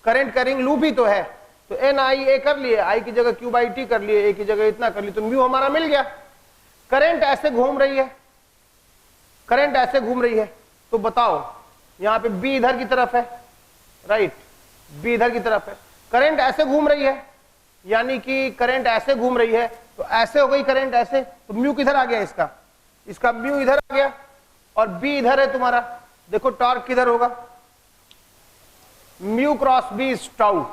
Speaker 1: करंट का रिंग लूप ही तो है। तो एन आई ए कर लिए, आई की जगह क्यू बाई टी कर लिए, ए की जगह इतना कर लिए, तो म्यू हमारा मिल गया। करंट ऐसे घूम रही है, करंट ऐसे घूम रही है, तो बताओ यहां पे बी इधर की तरफ है, राइट, बी इधर की तरफ है, करंट ऐसे घूम रही है, यानी कि करंट ऐसे घूम रही है, तो ऐसे हो गई करंट ऐसे, तो म्यू किधर आ गया इसका म्यू इधर आ गया, और बी इधर है तुम्हारा। देखो टॉर्क किधर होगा, mu cross B is tau,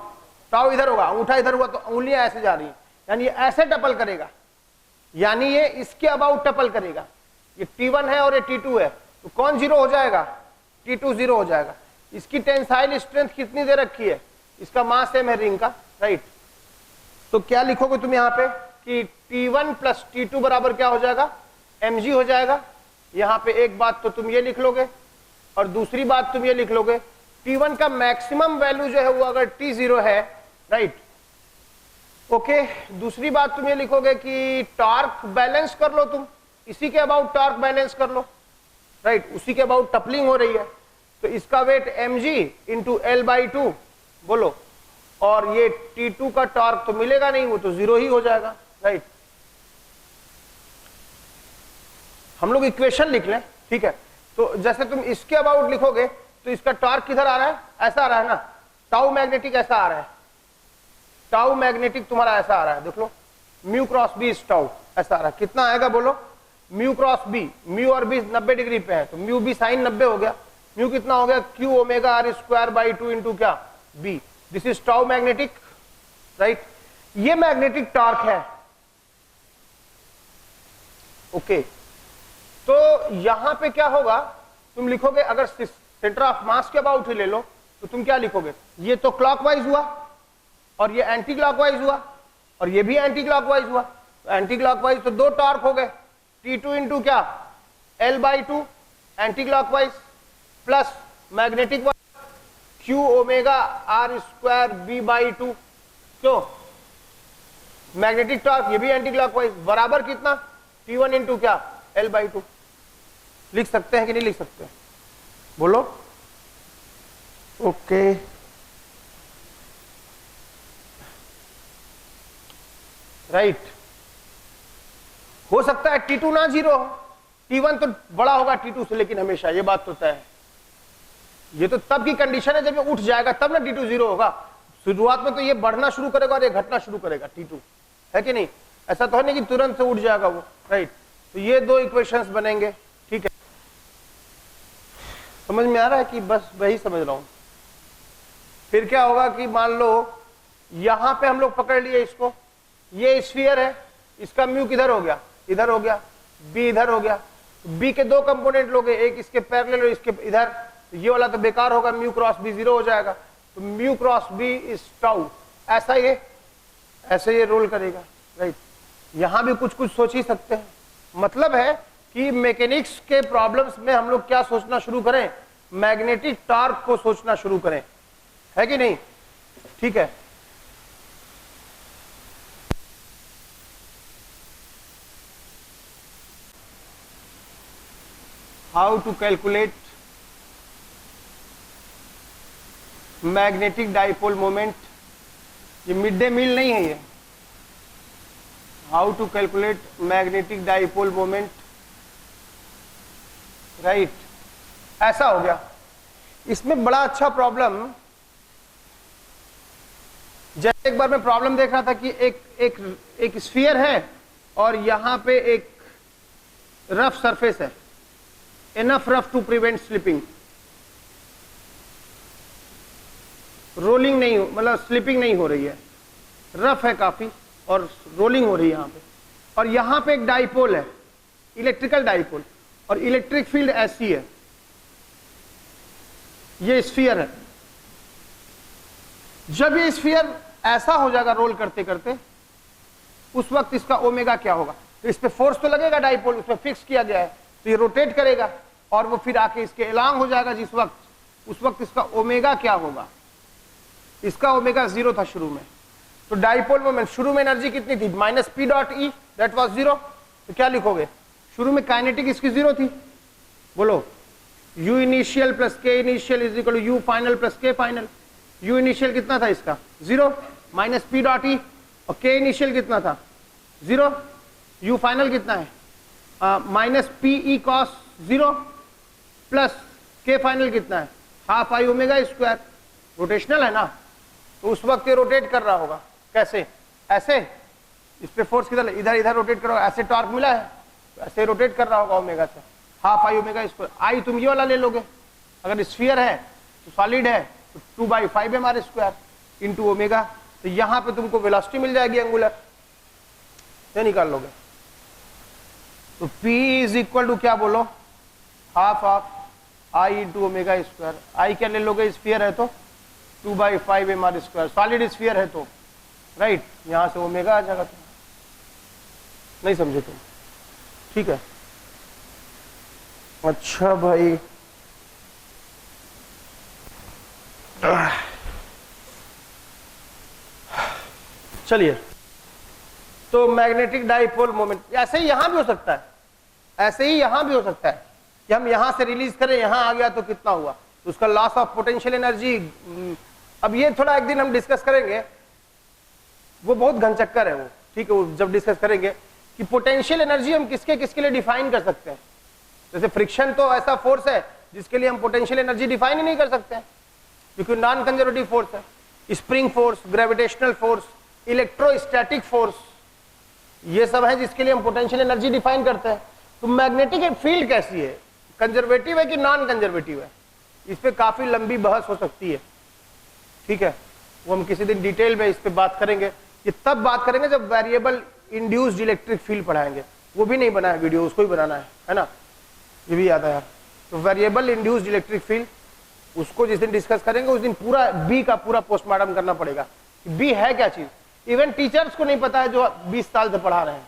Speaker 1: tau इधर होगा, अंगूठा इधर हुआ तो उंगलियां ऐसे जा रही हैं, यानी ये ऐसे टपल करेगा, यानी ये इसके अबाउट टपल करेगा। ये T1 है और ये T2 है, तो कौन जीरो हो जाएगा, T2 जीरो हो जाएगा। इसकी टेंसाइल स्ट्रेंथ कितनी दे रखी है, इसका मास सेम है रिंग का, राइट, तो क्या लिखोगे तुम यहाँ पे कि T1 प्लस T2 बराबर क्या हो जाएगा, mg हो जाएगा। यहाँ पे एक बात तो तुम ये लिख लोगे और दूसरी बात तुम ये लिख लोगे T1 का मैक्सिमम वैल्यू जो है वो अगर T0 है, राइट, ओके। दूसरी बात तुम ये लिखोगे कि टॉर्क बैलेंस कर लो, तुम इसी के अबाउट टॉर्क बैलेंस कर लो, राइट, उसी के अबाउट टपलिंग हो रही है, तो इसका वेट mg इंटू L/2 बोलो, और ये T2 का टॉर्क तो मिलेगा नहीं, वो तो 0 ही हो जाएगा, राइट। हम लोग इक्वेशन लिख लें, ठीक है। तो जैसे तुम इसके अबाउट लिखोगे तो इसका टॉर्क किधर आ रहा है, ऐसा आ रहा है ना, टाउ मैग्नेटिक ऐसा आ रहा है, टाउ मैग्नेटिक तुम्हारा ऐसा आ रहा है, देख लो, mu cross B is tau ऐसा आ रहा है। कितना आएगा बोलो, म्यू क्रॉस बी, म्यू और बी 90 डिग्री पे है तो म्यू बी साइन 90 हो गया, म्यू कितना हो गया, Q omega R square by 2 into क्या, B. This is tau magnetic, right. ये मैग्नेटिक टॉर्क है, ओके। तो यहां पे क्या होगा, तुम लिखोगे, अगर सेंटर ऑफ मास के अबाउट ही ले लो तो तुम क्या लिखोगे, ये तो क्लॉकवाइज हुआ और ये एंटी क्लॉकवाइज हुआ और ये भी एंटी क्लॉकवाइज हुआ, तो एंटी क्लॉकवाइज तो दो टॉर्क हो गए, T2 इंटू क्या, L/2 anti clockwise plus magnetic Q omega R square B/2, क्यों, मैग्नेटिक टॉर्क, ये भी एंटी क्लॉकवाइज, बराबर कितना, T1 इंटू क्या, L/2। लिख सकते हैं कि नहीं लिख सकते, बोलो, ओके। राइट, हो सकता है T2 ना 0 हो, T1 तो बड़ा होगा T2 से, लेकिन हमेशा, ये बात तो तय है। ये तो तब की कंडीशन है जब ये उठ जाएगा तब ना T2 0 होगा, शुरुआत में तो ये बढ़ना शुरू करेगा और ये घटना शुरू करेगा T2, है कि नहीं, ऐसा तो है नहीं कि तुरंत से उठ जाएगा वो, राइट। तो ये दो इक्वेशंस बनेंगे, ठीक है। समझ में आ रहा है कि बस वही समझ रहा हूं। फिर क्या होगा कि मान लो यहां पे हम लोग पकड़ लिए इसको, ये स्फीयर है, इसका म्यू किधर हो गया, इधर हो गया, बी इधर हो गया, बी के दो कंपोनेंट लोगे, एक इसके पैरेलल और इसके इधर, तो ये वाला तो बेकार होगा, म्यू क्रॉस बी 0 हो जाएगा, तो mu cross B is tau, ऐसा ये ऐसे ये रोल करेगा, राइट। यहां भी कुछ कुछ सोच ही सकते हैं, मतलब है कि मैकेनिक्स के प्रॉब्लम्स में हम लोग क्या सोचना शुरू करें, मैग्नेटिक टॉर्क को सोचना शुरू करें, है कि नहीं, ठीक है। How to calculate magnetic dipole moment, ये मिड डे मील नहीं है, ये how to calculate magnetic dipole moment, right, ऐसा हो गया। इसमें बड़ा अच्छा प्रॉब्लम, जैसे एक बार मैं प्रॉब्लम देख रहा था कि एक स्फीयर है और यहां पे एक रफ सरफेस है, enough rough to prevent slipping, rolling नहीं हो, मतलब स्लिपिंग नहीं हो रही है, रफ है काफी और रोलिंग हो रही है यहां पे, और यहां पे एक डाइपोल है, इलेक्ट्रिकल डाइपोल, और इलेक्ट्रिक फील्ड ऐसी है, ये स्फीयर है। जब ये स्फीयर ऐसा हो जाएगा रोल करते करते, उस वक्त इसका ओमेगा क्या होगा, तो इस पे फोर्स तो लगेगा, डाइपोल उसमें फिक्स किया गया है, तो ये रोटेट करेगा और वो फिर आके इसके एलांग हो जाएगा जिस वक्त, उस वक्त इसका ओमेगा क्या होगा, इसका ओमेगा 0 था शुरू में, तो डाइपोल मोमेंट शुरू में एनर्जी कितनी थी, -p.E, दैट वाज 0, तो क्या लिखोगे, शुरू में काइनेटिक इसकी 0 थी, बोलो, u initial plus k initial is equal to u final plus k final, u initial कितना था इसका 0, -p.E, और k इनिशियल कितना था 0, u फाइनल कितना है -pe cos 0 plus k final कितना है half I omega square, rotational है ना, तो उस वक्त ये रोटेट कर रहा होगा, कैसे, ऐसे, इस पे फोर्स किधर, इधर इधर रोटेट करो, ऐसे टॉर्क मिला है तो ऐसे रोटेट कर रहा होगा ओमेगा से, हाफ आई ओमेगा स्क्वायर, आई तुम ये वाला ले लोगे, अगर स्फीयर है तो सॉलिड है तो 2/5 mr स्क्वायर इंटू ओमेगा, तो यहां पे तुमको वेलोसिटी मिल जाएगी एंगुलर, ये निकाल लोगे, तो P इज इक्वल टू क्या बोलो, half of I into omega square, I क्या ले लोगे, स्फीयर है तो 2/5 mr स्क्वायर, सॉलिड स्फीयर है तो राइट, यहां से ओमेगा आ जाएगा। नहीं समझे तुम? ठीक है, अच्छा भाई, चलिए, तो मैग्नेटिक डाइपोल मोमेंट ऐसे ही यहां भी हो सकता है, ऐसे ही यहां भी हो सकता है कि हम यहां से रिलीज करें, यहां आ गया तो कितना हुआ, तो उसका लॉस ऑफ पोटेंशियल एनर्जी। अब ये थोड़ा एक दिन हम डिस्कस करेंगे, वो बहुत घनचक्कर है वो, ठीक है, वो जब डिस्कस करेंगे कि पोटेंशियल एनर्जी हम किसके किसके लिए डिफाइन कर सकते हैं। जैसे फ्रिक्शन तो ऐसा फोर्स है जिसके लिए हम पोटेंशियल एनर्जी डिफाइन ही नहीं कर सकते हैं, क्योंकि नॉन कंजर्वेटिव फोर्स है। Spring force, gravitational force, electrostatic force, ये सब है जिसके लिए हम पोटेंशियल एनर्जी डिफाइन करते हैं। तो मैग्नेटिक फील्ड कैसी है, कंजर्वेटिव है कि नॉन कंजर्वेटिव है, इस पे काफी लंबी बहस हो सकती है, ठीक है, वो हम किसी दिन डिटेल में इस पे बात करेंगे। ये तब बात करेंगे जब वेरिएबल इंड्यूस्ड इलेक्ट्रिक फील्ड पढ़ाएंगे, वो भी नहीं बना है वीडियो, उसको ही बनाना है ना, ये भी याद आया। तो वेरिएबल इंड्यूस्ड इलेक्ट्रिक फील्ड, उसको जिस दिन डिस्कस करेंगे उस दिन पूरा बी का पूरा पोस्टमार्टम करना पड़ेगा, बी है क्या चीज। इवन टीचर्स को नहीं पता है जो 20 साल से पढ़ा रहे हैं,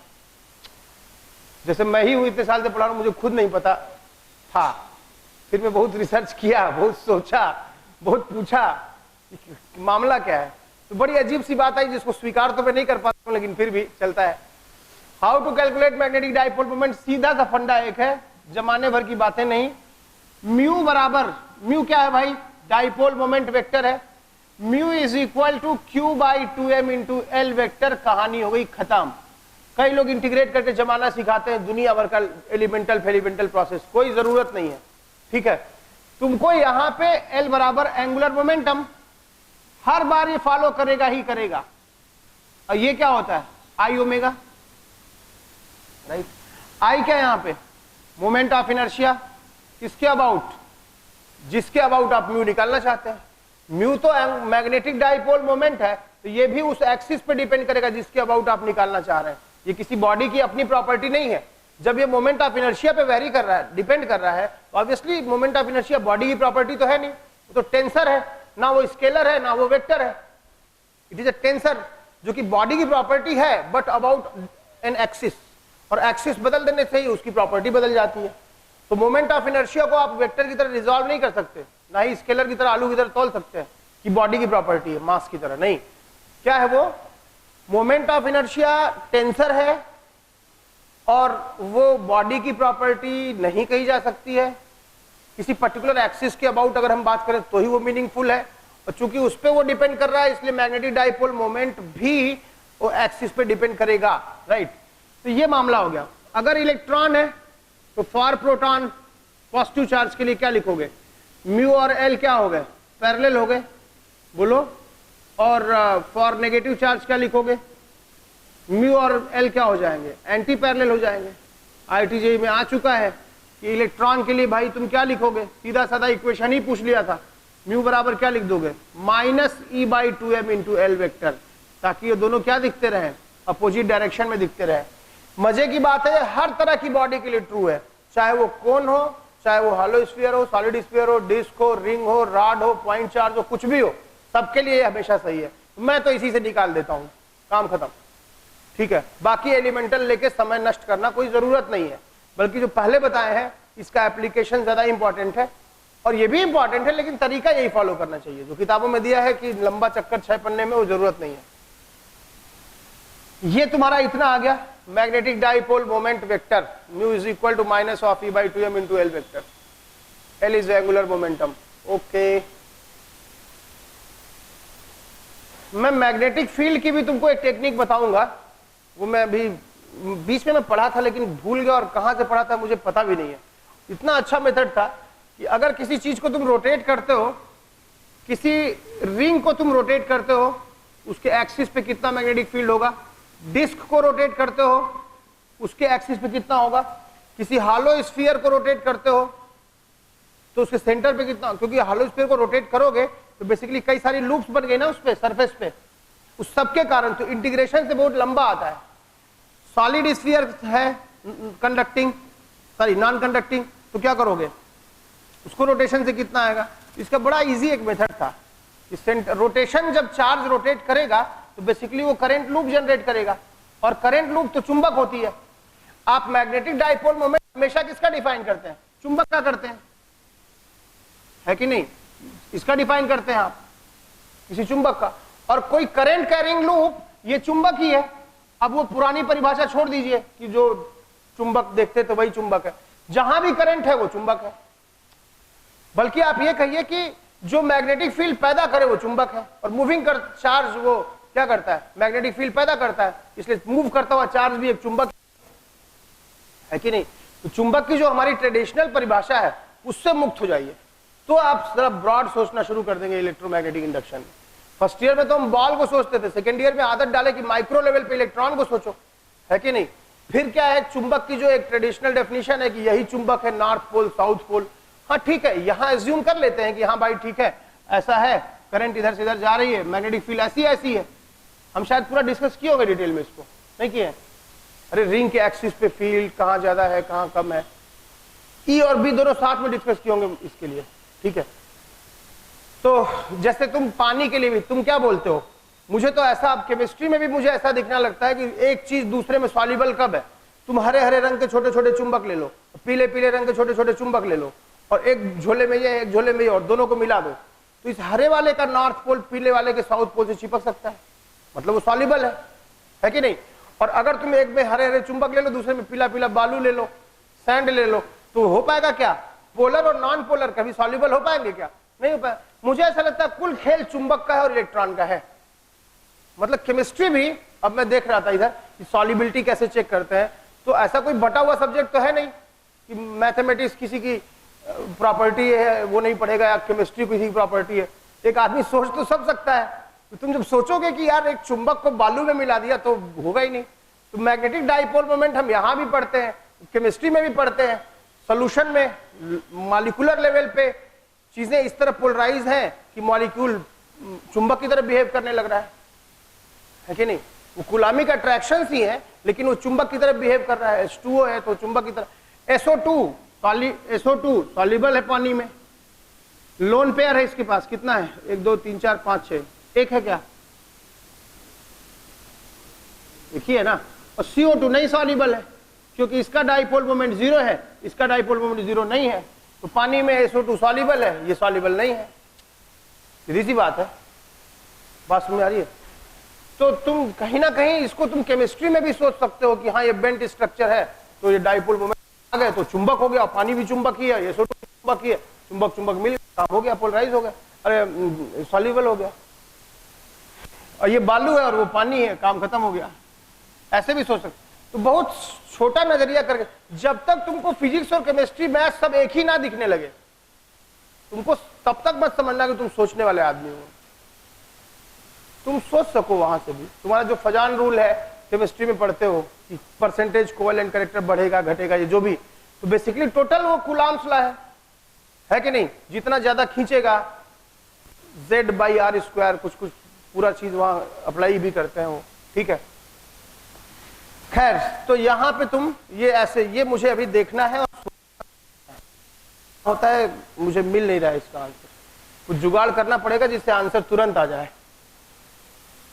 Speaker 1: जैसे मैं ही हूं इतने साल से पढ़ा रहा हूं, मुझे खुद नहीं पता था, फिर मैं बहुत रिसर्च किया, बहुत सोचा, बहुत पूछा मामला क्या है, तो बड़ी अजीब सी बात आई जिसको स्वीकार तो मैं नहीं कर पाता हूं, लेकिन फिर भी चलता है। How to calculate magnetic dipole moment, सीधा सा फंडा एक है, जमाने भर की बातें नहीं। म्यू बराबर, म्यू क्या है भाई, डाइपोल मोमेंट वेक्टर है, mu is equal to Q by 2m into L vector, कहानी हो गई खत्म। कई लोग इंटीग्रेट करके जमाना सिखाते हैं दुनिया भर का एलिमेंटल फेलिमेंटल प्रोसेस, कोई जरूरत नहीं है, ठीक है। तुमको यहां पे एल बराबर एंगुलर मोमेंटम, हर बार ये फॉलो करेगा ही करेगा, और ये क्या होता है आई ओमेगा, राइट। आई क्या यहां पे, मोमेंट ऑफ इनर्शिया, किसके अबाउट, जिसके अबाउट आप म्यू निकालना चाहते हैं। म्यू तो मैग्नेटिक डाइपोल मोमेंट है, तो ये भी उस एक्सिस पे डिपेंड करेगा जिसके अबाउट आप निकालना चाह रहे हैं। ये किसी बॉडी की अपनी प्रॉपर्टी नहीं है। जब ये मोमेंट ऑफ इनर्शिया पे वेरी कर रहा है, डिपेंड कर रहा है, तो obviously moment of inertia body की प्रॉपर्टी तो है नहीं, वो तो टेंसर है, ना वो स्केलर है ना वो वेक्टर है, इट इज अ टेंसर जो कि बॉडी की प्रॉपर्टी है बट अबाउट एन एक्सिस, और एक्सिस बदल देने से ही उसकी प्रॉपर्टी बदल जाती है। तो मोमेंट ऑफ इनर्शिया को आप वेक्टर की तरह रिजॉल्व नहीं कर सकते, ना ही स्केलर की तरह आलू की तरह तोल सकते हैं कि बॉडी की प्रॉपर्टी है मास की तरह, नहीं। क्या है वो, मोमेंट ऑफ इनर्शिया टेंसर है और वो बॉडी की प्रॉपर्टी नहीं कही जा सकती है। किसी पर्टिकुलर एक्सिस के अबाउट अगर हम बात करें तो ही वो मीनिंगफुल है, और चूंकि उस पर वो डिपेंड कर रहा है इसलिए मैग्नेटिक डाइपोल मोमेंट भी वो एक्सिस पे डिपेंड करेगा, राइट। तो ये मामला हो गया। अगर इलेक्ट्रॉन है तो फॉर प्रोटॉन पॉजिटिव चार्ज के लिए क्या लिखोगे, म्यू और एल क्या हो गए, पैरेलल हो गए, बोलो। और फॉर नेगेटिव चार्ज क्या लिखोगे, म्यू और एल क्या हो जाएंगे, एंटी पैरेलल हो जाएंगे। आईटीजे में आ चुका है कि इलेक्ट्रॉन के लिए भाई तुम क्या लिखोगे, सीधा साधा इक्वेशन ही पूछ लिया था, म्यू बराबर क्या लिख दोगे, minus E by 2m into L vector, ताकि ये दोनों क्या दिखते रहे, अपोजिट डायरेक्शन में दिखते रहे। मजे की बात है हर तरह की बॉडी के लिए ट्रू है, चाहे वो कोन हो, चाहे वो हॉलो स्फीयर हो, सॉलिड स्फीयर हो, डिस्क हो, रिंग हो, रॉड हो, पॉइंट चार्ज हो, कुछ भी हो, सबके लिए हमेशा सही है। मैं तो इसी से निकाल देता हूं, काम खत्म, ठीक है। बाकी एलिमेंटल लेके समय नष्ट करना कोई जरूरत नहीं है, बल्कि जो पहले बताए हैं इसका एप्लीकेशन ज्यादा इंपॉर्टेंट है, और ये भी इंपॉर्टेंट है, लेकिन तरीका यही फॉलो करना चाहिए जो किताबों में दिया है कि लंबा चक्कर 6 पन्ने में, वो जरूरत नहीं है। ये तुम्हारा इतना आ गया, magnetic dipole moment vector mu is equal to minus of E by 2m into L vector, L is angular momentum, okay. मैं मैग्नेटिक फील्ड की भी तुमको एक टेक्निक बताऊंगा, वो मैं अभी बीच में मैं पढ़ा था लेकिन भूल गया, और कहां से पढ़ा था मुझे पता भी नहीं है। इतना अच्छा मेथड था कि अगर किसी चीज को तुम रोटेट करते हो, किसी रिंग को तुम रोटेट करते हो, उसके एक्सिस पे कितना मैग्नेटिक फील्ड होगा, डिस्क को रोटेट करते हो उसके एक्सिस पे कितना होगा, किसी हॉलो स्फीयर को रोटेट करते हो तो उसके सेंटर पे कितना, क्योंकि हॉलो स्फीयर को रोटेट करोगे तो बेसिकली कई सारी लूप्स बन गई ना उस पे, सरफेस पे, उस सब के कारण तो इंटीग्रेशन से बहुत लंबा आता है। सॉलिड स्फीयर है कंडक्टिंग, सॉरी नॉन कंडक्टिंग, तो क्या करोगे, उसको रोटेशन से कितना आएगा। इसका बड़ा इजी एक मेथड था, रोटेशन जब चार्ज रोटेट करेगा तो बेसिकली वो करंट लूप जनरेट करेगा, और करंट लूप तो चुंबक होती है। आप मैग्नेटिक डाइपोल मोमेंट हमेशा किसका डिफाइन करते हैं? चुंबक का करते हैं, है कि नहीं? इसका डिफाइन करते हैं आप, किसी चुंबक का। और कोई करंट कैरिंग लूप ये चुंबक ही है। अब वो पुरानी परिभाषा छोड़ दीजिए कि जो चुंबक देखते तो वही चुंबक है, जहां भी करंट है वो चुंबक है। बल्कि आप ये कहिए कि जो मैग्नेटिक फील्ड पैदा करे वो चुंबक है, और मूविंग कर चार्ज वो क्या करता है? मैग्नेटिक फील्ड पैदा करता है, इसलिए मूव करता हुआ चार्ज भी एक चुंबक है कि नहीं? तो चुंबक की जो हमारी ट्रेडिशनल परिभाषा है उससे मुक्त हो जाइए, तो आप जरा ब्रॉड सोचना शुरू कर देंगे इलेक्ट्रोमैग्नेटिक इंडक्शन में। फर्स्ट ईयर में तो हम बॉल को सोचते थे, सेकेंड ईयर में आदत डाले कि माइक्रो लेवल पे इलेक्ट्रॉन को सोचो, है कि नहीं? फिर क्या है, चुंबक की जो एक ट्रेडिशनल डेफिनेशन है कि यही चुंबक है, नॉर्थ पोल साउथ पोल। हाँ ठीक है, यहां एज्यूम कर लेते हैं कि हाँ भाई ठीक है, ऐसा है, करंट इधर से इधर जा रही है, मैग्नेटिक फील्ड ऐसी ऐसी है। हम शायद पूरा डिस्कस किए होंगे डिटेल में, इसको नहीं किए? अरे रिंग के एक्सिस पे फील्ड कहाँ ज्यादा है कहाँ कम है, ई और बी दोनों साथ में डिस्कस किए होंगे इसके लिए, ठीक है? तो जैसे तुम पानी के लिए भी तुम क्या बोलते हो? मुझे तो ऐसा, केमिस्ट्री में भी मुझे ऐसा दिखना लगता है कि एक चीज दूसरे में सॉल्युबल कब है। तुम हरे हरे रंग के छोटे छोटे चुंबक ले लो, पीले पीले रंग के छोटे छोटे चुंबक ले लो, और एक झोले में ये एक झोले में ये, और दोनों को मिला दो, तो इस हरे वाले का नॉर्थ पोल पीले वाले के साउथ पोल से चिपक सकता है, मतलब वो सॉल्युबल है कि नहीं? और अगर तुम एक में हरे हरे चुंबक ले लो, दूसरे में पीला पीला बालू ले लो, सैंड ले लो, तो हो पाएगा क्या? पोलर और नॉन पोलर कभी सॉल्युबल हो पाएंगे क्या? नहीं हो पाए। मुझे ऐसा लगता है कुल खेल चुंबक का है और इलेक्ट्रॉन का है। मतलब केमिस्ट्री भी, अब मैं देख रहा था इधर कि सॉल्युबिलिटी कैसे चेक करते हैं, तो ऐसा कोई बटा हुआ सब्जेक्ट तो है नहीं कि मैथमेटिक्स किसी की प्रॉपर्टी है वो नहीं पढ़ेगा, या केमिस्ट्री किसी की प्रॉपर्टी है। एक आदमी सोच तो सब सकता है, तो तुम जब सोचोगे कि यार एक चुंबक को बालू में मिला दिया तो होगा ही नहीं। तो मैग्नेटिक डाइपोल मोमेंट हम यहां भी पढ़ते हैं, केमिस्ट्री में भी पढ़ते हैं, सोल्यूशन में मॉलिक्यूलर लेवल पे चीजें इस तरह पोलराइज हैं कि मॉलिक्यूल चुंबक की तरह बिहेव करने लग रहा है कि नहीं? वो कुलामिक अट्रैक्शन ही है, लेकिन वो चुंबक की तरह बिहेव कर रहा है। H2O है तो चुंबक की तरह। SO2 सॉल्युबल है पानी में, लोन पेयर है इसके पास, कितना है? 1 2 3 4 5 6, एक है क्या? एक ही है ना। और CO2 नहीं सॉल्युबल है, क्योंकि इसका डाइपोल मोमेंट 0 है, इसका डाइपोल मोमेंट 0 नहीं है, तो पानी में SO2 सॉल्युबल है, ये सॉल्युबल नहीं है। सीधी सी बात है, बात समझ आ रही है? तो तुम कहीं ना कहीं इसको तुम केमिस्ट्री में भी सोच सकते हो कि हाँ ये बेंट स्ट्रक्चर है, तो ये डाइपोल मोमेंट आ गए तो चुंबक हो गया, पानी भी चुंबक ही है, SO2 चुंबक ही है, चुंबक चुंबक मिल गया, काम हो गया, पोलराइज हो गया, अरे सॉल्युबल हो गया। और ये बालू है और वो पानी है, काम खत्म हो गया। ऐसे भी सोच सकते। तो बहुत छोटा नजरिया करके, जब तक तुमको फिजिक्स और केमिस्ट्री मैथ सब एक ही ना दिखने लगे, तुमको तब तक मत समझना कि तुम सोचने वाले आदमी हो। तुम सोच सको वहां से भी। तुम्हारा जो फजान रूल है केमिस्ट्री में पढ़ते हो कि परसेंटेज कोवेलेंट कैरेक्टर बढ़ेगा घटेगा, ये जो भी, तो बेसिकली टोटल वो कूलॉम्स लॉ है कि नहीं? जितना ज्यादा खींचेगा Z/R², कुछ कुछ पूरा चीज वहां अप्लाई भी करते हैं वो, ठीक है? खैर, तो यहां पे तुम ये ऐसे, ये मुझे अभी देखना है, और होता है मुझे मिल नहीं रहा है इसका आंसर, कुछ जुगाड़ करना पड़ेगा जिससे आंसर तुरंत आ जाए।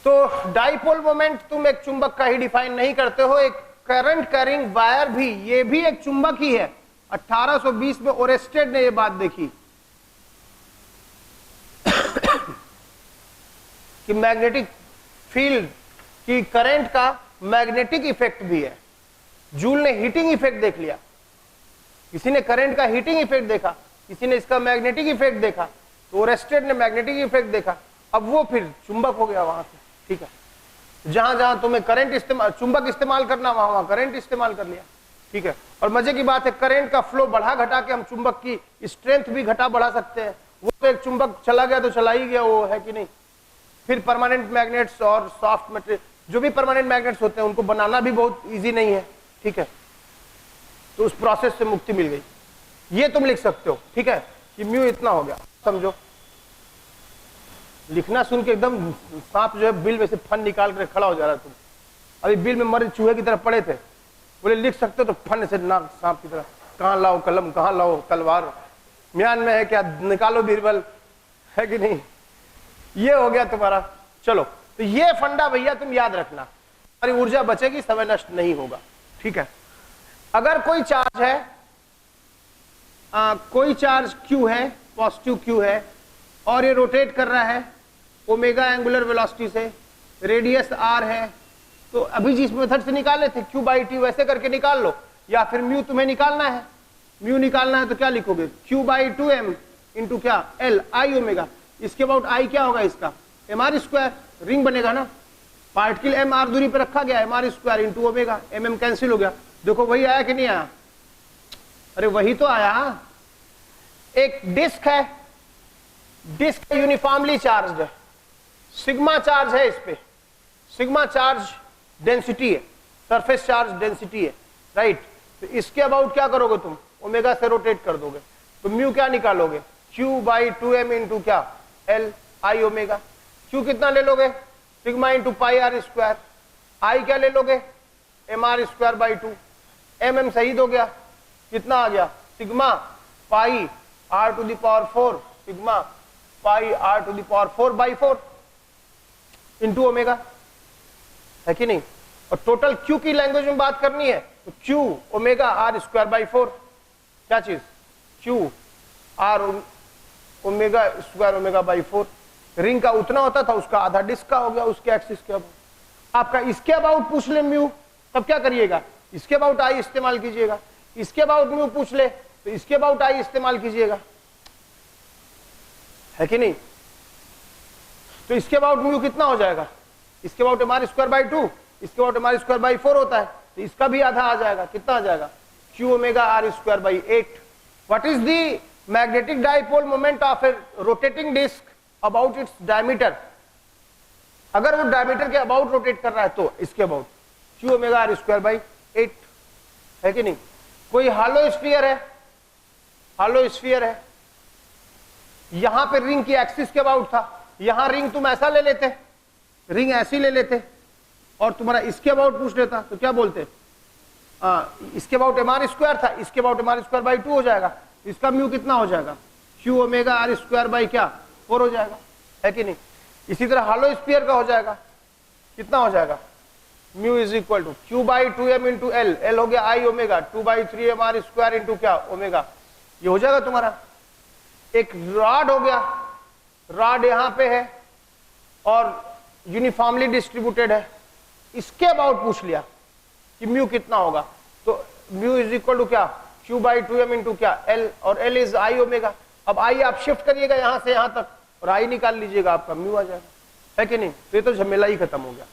Speaker 1: तो डाइपोल मोमेंट तुम एक चुंबक का ही डिफाइन नहीं करते हो, एक करंट कैरिंग वायर भी, ये भी एक चुंबक ही है। 1820 में ओरेस्टेड ने ये बात देखी कि मैग्नेटिक फील्ड की करंट का मैग्नेटिक इफेक्ट भी है। जूल ने हीटिंग इफेक्ट देख लिया, किसी ने करंट का हीटिंग इफेक्ट देखा, किसी ने इसका मैग्नेटिक इफेक्ट देखा, तो ओरेस्टेड ने मैग्नेटिक इफेक्ट देखा, अब वो फिर चुंबक हो गया वहां से, ठीक है? जहां जहां तुम्हें करंट इस्तेमाल, चुंबक इस्तेमाल करना, वहां वहां करंट इस्तेमाल कर लिया, ठीक है? और मजे की बात है, करंट का फ्लो बढ़ा घटा के हम चुंबक की स्ट्रेंथ भी घटा बढ़ा सकते हैं। वो तो एक चुंबक चला गया तो चला ही गया, वो है कि नहीं? फिर परमानेंट मैग्नेट्स और सॉफ्ट मटेरियल, जो भी परमानेंट मैग्नेट्स होते हैं उनको बनाना भी बहुत इजी नहीं है, ठीक है? तो उस प्रोसेस से मुक्ति मिल गई। ये तुम लिख सकते हो, ठीक है, कि म्यू इतना हो गया, समझो। लिखना सुन के एकदम सांप जो है बिल में से फन निकाल कर खड़ा हो जा रहा है। तुम अभी बिल में मरे चूहे की तरह पड़े थे, बोले लिख सकते हो, तो फन से नाक सांप की तरह, कहाँ लाओ कलम, कहाँ लाओ तलवार, म्यान में है क्या, निकालो बीरबल, है कि नहीं? ये हो गया तुम्हारा। चलो तो ये फंडा भैया तुम याद रखना, हमारी ऊर्जा बचेगी, समय नष्ट नहीं होगा। ठीक है, अगर कोई चार्ज है, कोई चार्ज q है, पॉजिटिव q है, और ये रोटेट कर रहा है ओमेगा एंगुलर वेलोसिटी से, रेडियस r है, तो अभी जिस मेथड से निकाले थे q बाई टी, वैसे करके निकाल लो, या फिर म्यू तुम्हें निकालना है, म्यू निकालना है तो क्या लिखोगे, q बाई 2m इंटू क्या l आई ओमेगा, इसके अबाउट आई क्या होगा इसका एम आर स्क्वायर, रिंग बनेगा ना, पार्टिकल एम आर दूरी पर रखा गया, M R square into omega, M M cancel हो गया। देखो वही आया कि नहीं आया, अरे वही तो आया। एक डिस्क है, डिस्क यूनिफॉर्मली चार्ज है, सिग्मा चार्ज है इस पे, सिग्मा चार्ज डेंसिटी है, सरफेस चार्ज डेंसिटी है, राइट। तो इसके अबाउट क्या करोगे तुम, ओमेगा से रोटेट कर दोगे, तो म्यू क्या निकालोगे, q बाई 2m इंटू क्या l आई ओमेगा। q कितना ले लोगे, sigma into pi R square, I क्या ले लोगे, M R square by 2, M M शहीद हो गया, कितना आ गया, sigma pi r to the power 4, sigma pi r to the power 4 by 4 into omega, है कि नहीं। और टोटल q की लैंग्वेज में बात करनी है तो q omega R square by 4, क्या चीज, q R omega square omega by 4, ring का उतना होता था, उसका आधा डिस्क का हो गया उसके एक्सिस के अबाउट। आपका इसके अबाउट पूछ ले म्यू, तब क्या करिएगा, इसके अबाउट आई इस्तेमाल कीजिएगा, इसके अबाउट म्यू पूछ ले तो इसके अबाउट आई इस्तेमाल कीजिएगा, है कि नहीं। तो इसके अबाउट म्यू कितना हो जाएगा, इसके about M R square by 2, इसके about M R square by 4 होता है, तो इसका भी आधा आ जाएगा, कितना आ जाएगा, q omega R square by 8। What is the magnetic dipole moment of a rotating disc about its diameter, अगर वो डायमीटर के अबाउट रोटेट कर रहा है तो इसके about q omega R square by 8, है कि नहीं। कोई हालो स्फीयर है, हालो स्फीयर है, यहां पे रिंग की एक्सिस के अबाउट था, यहां रिंग तुम ऐसा ले लेते, रिंग ऐसी ले लेते, और तुम्हारा इसके अबाउट पूछ लेता तो क्या बोलते, इसके अबाउट एम आर स्क्वायर था, इसके about M R square by 2 हो जाएगा, इसका म्यू कितना हो जाएगा, q omega R square by क्या 4 हो जाएगा, है कि नहीं। इसी तरह हालो स्फीयर का हो जाएगा, कितना हो जाएगा, mu is equal to q by 2m into L, L हो गया I omega, 2 by 3m R square into क्या ओमेगा, ये हो जाएगा तुम्हारा। एक रॉड हो गया, रॉड यहां पे है और यूनिफॉर्मली डिस्ट्रीब्यूटेड है, इसके अबाउट पूछ लिया कि म्यू कितना होगा, तो म्यू इज इक्वल टू क्या q बाई 2m इंटू क्या l, और l इज आई ओमेगा। अब आई आप शिफ्ट करिएगा यहां से यहां तक और आई निकाल लीजिएगा, आपका म्यू आ जाएगा, है कि नहीं। तो ये तो झमेला ही खत्म हो गया,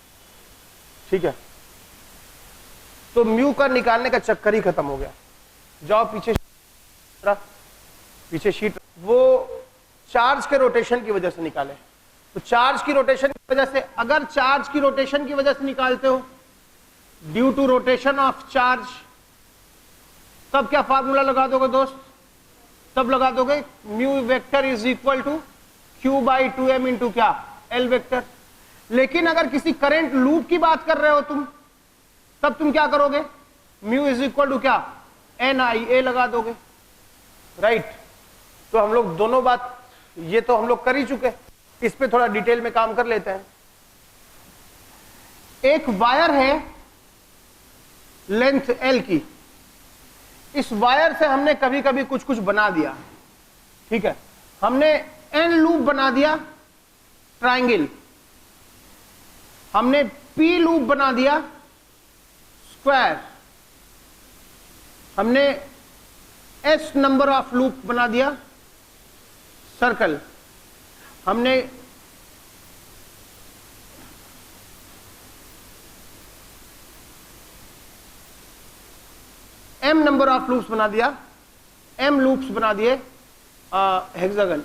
Speaker 1: ठीक है। तो म्यू का निकालने का चक्कर ही खत्म हो गया। जाओ पीछे, पीछे शीट, वो चार्ज के रोटेशन की वजह से निकाले, तो चार्ज की रोटेशन की वजह से, अगर चार्ज की रोटेशन की वजह से निकालते हो, due to rotation of charge, तब क्या फार्मूला लगा दोगे दोस्त, तब लगा दोगे mu vector is equal to q by 2m into क्या l वेक्टर। लेकिन अगर किसी करंट लूप की बात कर रहे हो तुम, तब तुम क्या करोगे, म्यू इज इक्वल टू क्या NIA लगा दोगे, राइट। तो हम लोग दोनों बात, ये तो हम लोग कर ही चुके, इस पे थोड़ा डिटेल में काम कर लेते हैं। एक वायर है लेंथ L की, इस वायर से हमने कभी कभी कुछ कुछ बना दिया, ठीक है, हमने N लूप बना दिया ट्रायंगल, हमने P लूप बना दिया स्क्वायर, हमने S नंबर ऑफ लूप बना दिया सर्कल, हमने M नंबर ऑफ लूप्स बना दिया, M लूप्स बना दिए हेक्सागन।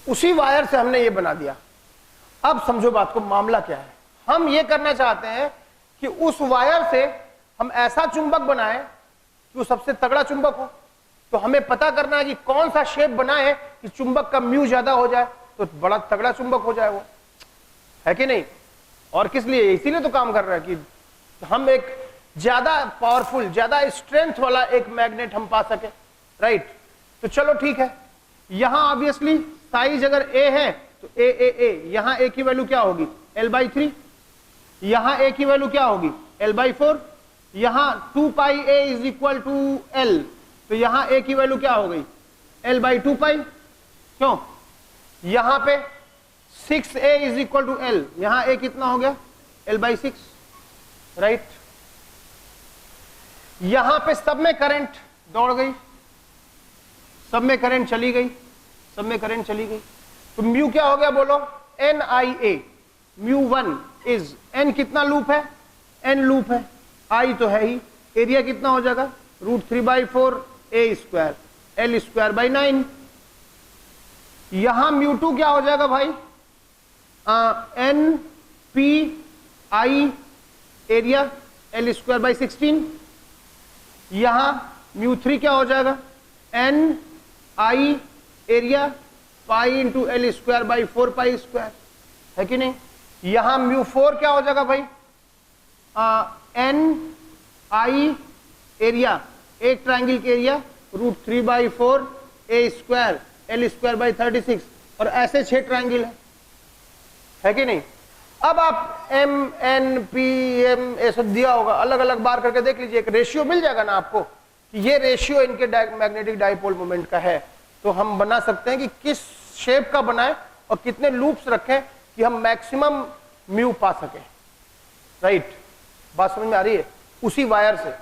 Speaker 1: उसी वायर से हमने ये बना दिया। अब समझो बात को, मामला क्या है, हम ये करना चाहते हैं कि उस वायर से हम ऐसा चुंबक बनाएं कि वो सबसे तगड़ा चुंबक हो। तो हमें पता करना है कि कौन सा शेप बनाए कि चुंबक का म्यू ज्यादा हो जाए, तो बड़ा तगड़ा चुंबक हो जाए वो, है कि नहीं। और किस लिए, इसीलिए तो काम कर रहा है कि हम एक ज्यादा पावरफुल, ज्यादा स्ट्रेंथ वाला एक मैग्नेट हम पा सके, राइट। तो चलो ठीक है, यहां ऑब्वियसली साइज अगर a है तो a यहां a की वैल्यू क्या होगी l/3, यहां a की वैल्यू क्या होगी l/4, यहां 2 pi a is equal to l, तो यहां a की वैल्यू क्या हो गई l/2 पाई, क्यों यहां पे 6a is equal to l, यहां a कितना हो गया l/6, राइट। यहां पे सब में करंट दौड़ गई, सब में करंट चली गई, सब में करंट चली गई, तो म्यू क्या हो गया बोलो NIA, μ1 इज n कितना लूप है n लूप है, I तो है ही, एरिया कितना हो जाएगा √3/4 a² l²/9, यहां μ2 क्या हो जाएगा भाई NPI एरिया l²/16, यहां μ3 क्या हो जाएगा NI area pi into l²/4 π², है कि नहीं। यहां μ4 क्या हो जाएगा भाई NI एरिया, एक ट्रायंगल के एरिया √3/4 a² l²/36, और ऐसे 6 ट्रायंगल है कि नहीं। अब आप M N P M ऐसा दिया होगा, अलग अलग बार करके देख लीजिए, एक रेशियो मिल जाएगा ना आपको कि ये रेशियो इनके मैग्नेटिक डाइपोल मोमेंट का है, तो हम बना सकते हैं कि किस शेप का बनाए और कितने लूप्स रखें कि हम मैक्सिमम म्यू पा सके, राइट। बात समझ में आ रही है। उसी वायर से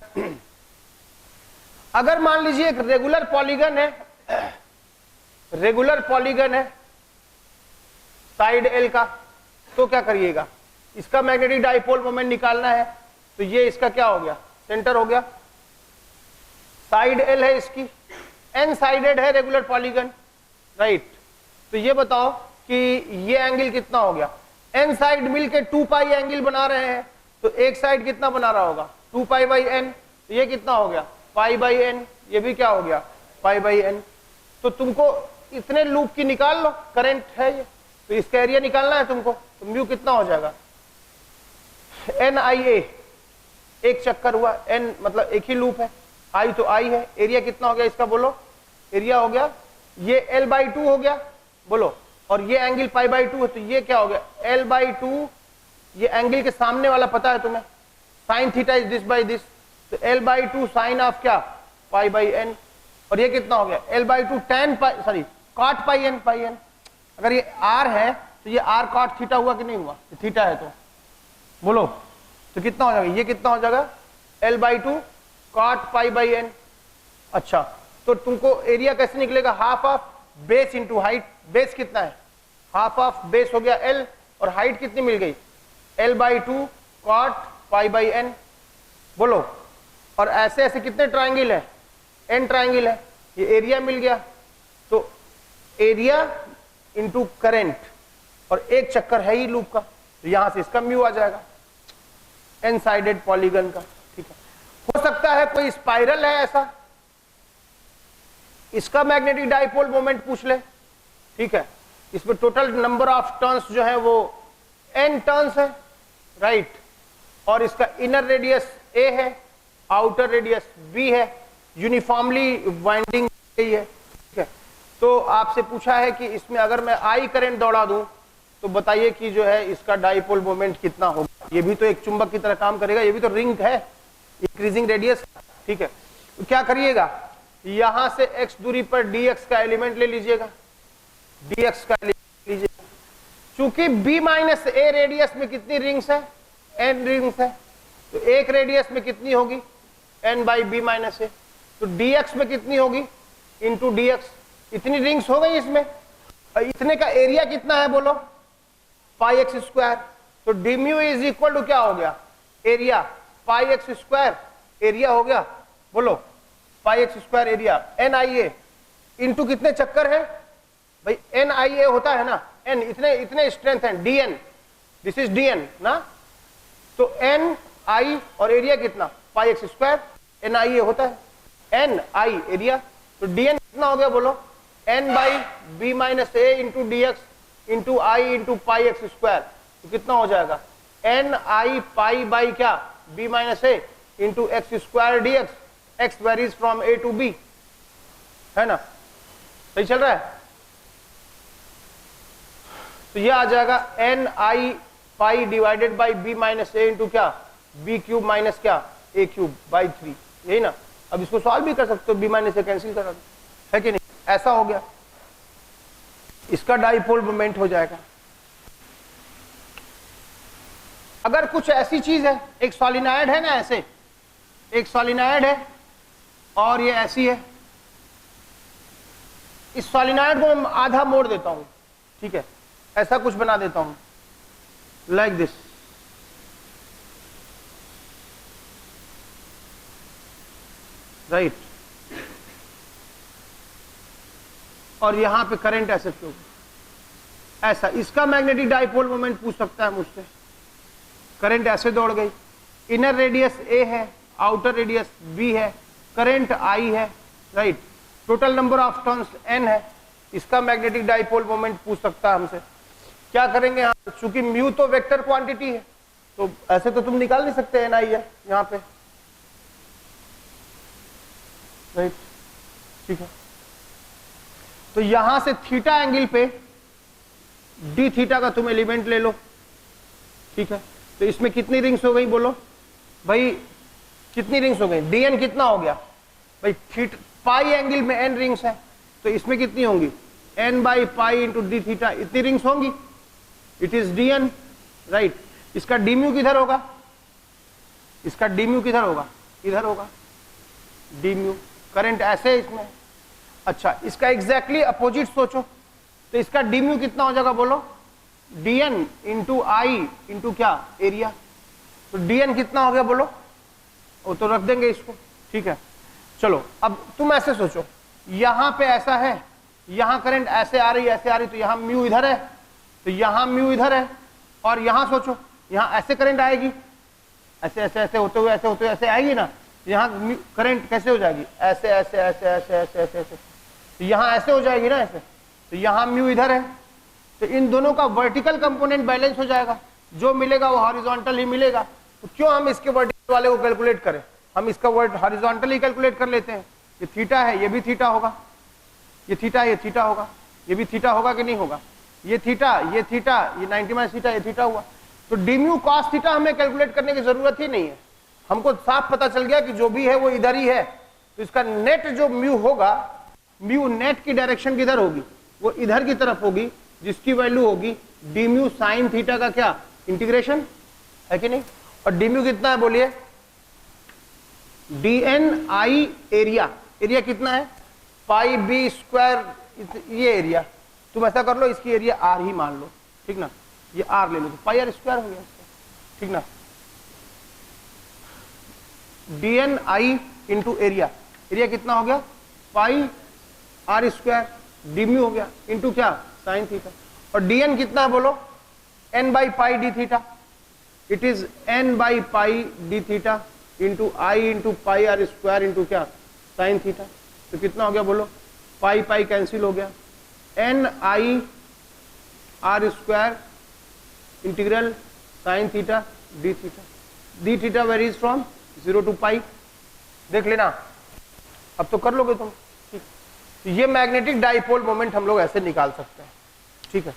Speaker 1: अगर मान लीजिए एक रेगुलर पॉलीगन है, रेगुलर पॉलीगन है साइड L का, तो क्या करिएगा, इसका मैग्नेटिक डाइपोल मोमेंट निकालना है, तो ये इसका क्या हो गया सेंटर हो गया, साइड L है इसकी, n साइडेड है रेगुलर पॉलीगन, राइट। तो ये बताओ कि ये एंगल कितना हो गया, n साइड मिलके 2 पाई एंगल बना रहे हैं, तो एक साइड कितना बना रहा होगा 2 पाई/n, तो ये कितना हो गया π/n, ये भी क्या हो गया π/n। तो तुमको इतने लूप की निकाल लो, करंट है ये, तो इसका एरिया निकालना है तुमको, तो म्यू कितना हो जाएगा NIA, एक चक्कर हुआ, n मतलब एक ही लूप है, I तो I है, एरिया कितना हो गया इसका बोलो, एरिया हो गया ये l/2 हो गया बोलो, और ये एंगल π/2 है, तो ये क्या हो गया l/2, ये एंगल के सामने वाला पता है तुम्हें, sine theta is this by this, तो l/2 साइन ऑफ क्या π/n, और ये कितना हो गया l/2 tan पाई सॉरी cot πn, अगर ये r है तो ये r cot थीटा हुआ कि नहीं हुआ, थीटा है तो बोलो, तो कितना हो जाएगा, ये कितना हो जाएगा l/2 cot π/n। अच्छा, तो तुमको एरिया कैसे निकलेगा, half of base into height, base कितना है हाफ ऑफ बेस हो गया l, और हाइट कितनी मिल गई l/2 cot π/n, बोलो। और ऐसे ऐसे कितने ट्रायंगल है n ट्रायंगल है, ये एरिया मिल गया, तो एरिया इंटू करेंट, और एक चक्कर है ही लूप का, तो यहां से इसका म्यू आ जाएगा n साइडेड पॉलीगन का, ठीक है। हो सकता है कोई स्पाइरल है ऐसा, इसका मैग्नेटिक डाइपोल मोमेंट पूछ ले, ठीक है, इसमें टोटल नंबर ऑफ टर्न्स जो है वो n टर्न्स है, राइट, और इसका इनर रेडियस a है, आउटर रेडियस b है, यूनिफॉर्मली वाइंडिंग है, ठीक है। तो आपसे पूछा है कि इसमें अगर मैं I करंट दौड़ा दूं तो बताइए कि जो है इसका डाइपोल मोमेंट कितना होगा, ये भी तो एक चुंबक की तरह काम करेगा, ये भी तो रिंग है, इंक्रीजिंग रेडियस, ठीक है। तो क्या करिएगा, यहां से x दूरी पर dx का एलिमेंट ले लीजिएगा, dx का एलिमेंट लीजिएगा, चूंकि b-a रेडियस में कितनी रिंग्स है n रिंग्स है, तो एक रेडियस में कितनी होगी n/b-a, तो dx में कितनी होगी इंटू dx, इतनी रिंग्स हो गई इसमें, और इतने का एरिया कितना है बोलो πx², तो d mu is equal to क्या हो गया एरिया πx², एरिया हो गया बोलो πx² एरिया NIA इंटू कितने चक्कर है भाई, NIA होता है ना, n इतने इतने स्ट्रेंथ है, dn, दिस इज dn ना, तो NI और एरिया कितना πx², NIA होता है NI एरिया, तो dn कितना हो गया बोलो n/b-a into dx into I into πx², तो कितना हो जाएगा NI पाई बाई क्या b-a into x² dx, x varies from a to b, है ना, सही चल रहा है। तो ये आ जाएगा N I pi divided by B minus A into क्या, बी क्यूब माइनस क्या, ए क्यूब बाई 3, यही ना। अब इसको सॉल्व भी कर सकते हो, बी माइनस ए कैंसिल करा दो, है कि नहीं, ऐसा हो गया, इसका डाइपोल मोमेंट हो जाएगा। अगर कुछ ऐसी चीज है, एक सॉलिनॉइड है ना, ऐसे एक सॉलिनॉइड है और ये ऐसी है, इस सॉलिनॉइड को मैं आधा मोड़ देता हूं, ठीक है, ऐसा कुछ बना देता हूं लाइक दिस, राइट, और यहां पे करंट ऐसे फ्लो, ऐसा, इसका मैग्नेटिक डाइपोल मोमेंट पूछ सकता है मुझसे। करंट ऐसे दौड़ गई, इनर रेडियस ए है, आउटर रेडियस बी है, करंट आई है, right, total number of turns n है, इसका मैग्नेटिक डाइपोल मोमेंट पूछ सकता है हमसे। क्या करेंगे यहाँ, चूंकि म्यू तो वेक्टर क्वांटिटी है, तो ऐसे तो तुम निकाल नहीं सकते, n आई है यहाँ पे, राइट, ठीक है। तो यहां से थीटा एंगल पे डी थीटा का तुम एलिमेंट ले लो, ठीक है। तो इसमें कितनी रिंग्स हो गई बोलो भाई, कितनी रिंग्स हो गई, dn कितना हो गया भाई, थीटा पाई एंगल में n रिंग्स है, तो इसमें कितनी होंगी, n by pi into D theta, इतनी रिंग्स होंगी, इट इज dn, राइट। इसका डी म्यू किधर होगा, इसका डी म्यू किधर होगा, इधर होगा, डी म्यू, करंट ऐसे इसमें। अच्छा, इसका एग्जैक्टली अपोजिट सोचो, तो इसका डी म्यू कितना हो जाएगा बोलो, dn इंटू आई इंटू क्या, एरिया, तो dn कितना हो गया बोलो, वो तो रख देंगे इसको, ठीक है। चलो अब तुम ऐसे सोचो, यहां पे ऐसा है, यहां करंट ऐसे आ रही ऐसे आ रही, तो यहां म्यू इधर है, तो यहां म्यू इधर है, और यहां सोचो यहां ऐसे करंट आएगी, ऐसे ऐसे ऐसे होते हुए ऐसे होते हुए ऐसे आएगी ना, यहां करंट कैसे हो जाएगी, ऐसे ऐसे ऐसे ऐसे ऐसे ऐसे ऐसे, तो यहां ऐसे हो जाएगी ना ऐसे, तो यहां म्यू इधर है, तो इन दोनों का वर्टिकल कंपोनेंट बैलेंस हो जाएगा, जो मिलेगा वो हॉरिजॉन्टल ही मिलेगा। तो क्यों हम इसके वर्टिकल वाले को कैलकुलेट करें, हम इसका वर्ड हॉरिजॉन्टल ही कैलकुलेट कर लेते हैं। ये थीटा है, ये भी थीटा होगा, ये थीटा है, ये थीटा होगा, ये भी थीटा होगा कि नहीं होगा, ये थीटा, ये थीटा, ये 90 माइनस थीटा, ये थीटा हुआ। तो डी म्यू कॉस थीटा हमें कैलकुलेट करने की जरूरत ही नहीं है, हमको साफ पता चल गया कि जो भी है वो इधर ही है। तो इसका नेट जो म्यू होगा, म्यू नेट की डायरेक्शन किधर होगी, वो इधर की तरफ होगी, जिसकी वैल्यू होगी डी म्यू साइन थीटा का क्या, इंटीग्रेशन, है कि नहीं। और डी म्यू कितना है बोलिए, D N I area, area कितना है, पाई बी स्क्वायर, ये एरिया, तुम ऐसा कर लो, इसकी एरिया आर ही मान लो, ठीक ना, ये आर ले लो, तो पाई आर स्क्वायर हो गया इसका, ठीक ना। D N I into area, area कितना हो गया, pi R square, D mu हो गया इंटू क्या, साइन थीटा। और डी एन कितना है बोलो, N by pi D theta, it is N by pi D theta into I into pi R square into क्या, साइन थीटा। तो कितना हो गया बोलो, पाई पाई कैंसिल हो गया, N I R square integral sine theta D theta, D theta varies from 0 to pi, देख लेना, अब तो कर लोगे तुम, ठीक। तो ये मैग्नेटिक डाइपोल मोमेंट हम लोग ऐसे निकाल सकते हैं, ठीक है।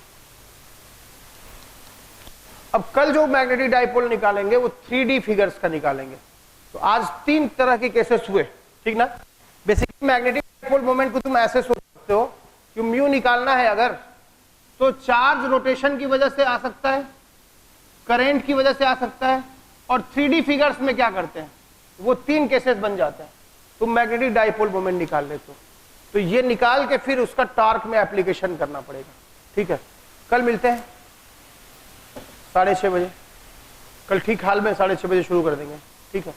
Speaker 1: अब कल जो मैग्नेटिक डाइपोल निकालेंगे वो 3D फिगर्स का निकालेंगे। तो आज 3 तरह के केसेस हुए, ठीक ना। बेसिकली मैग्नेटिक डाइपोल मोमेंट को तुम ऐसे सोच सकते हो कि म्यू निकालना है अगर, तो चार्ज रोटेशन की वजह से आ सकता है, करंट की वजह से आ सकता है, और 3D फिगर्स में क्या करते हैं, वो 3 केसेस बन जाते हैं, तुम मैग्नेटिक डाइपोल मोमेंट निकाल लेते हो। तो ये निकाल के फिर उसका टॉर्क में एप्लीकेशन करना पड़ेगा, ठीक है। कल मिलते हैं 6:30 बजे, कल ठीक हाल में 6:30 बजे शुरू कर देंगे, ठीक है।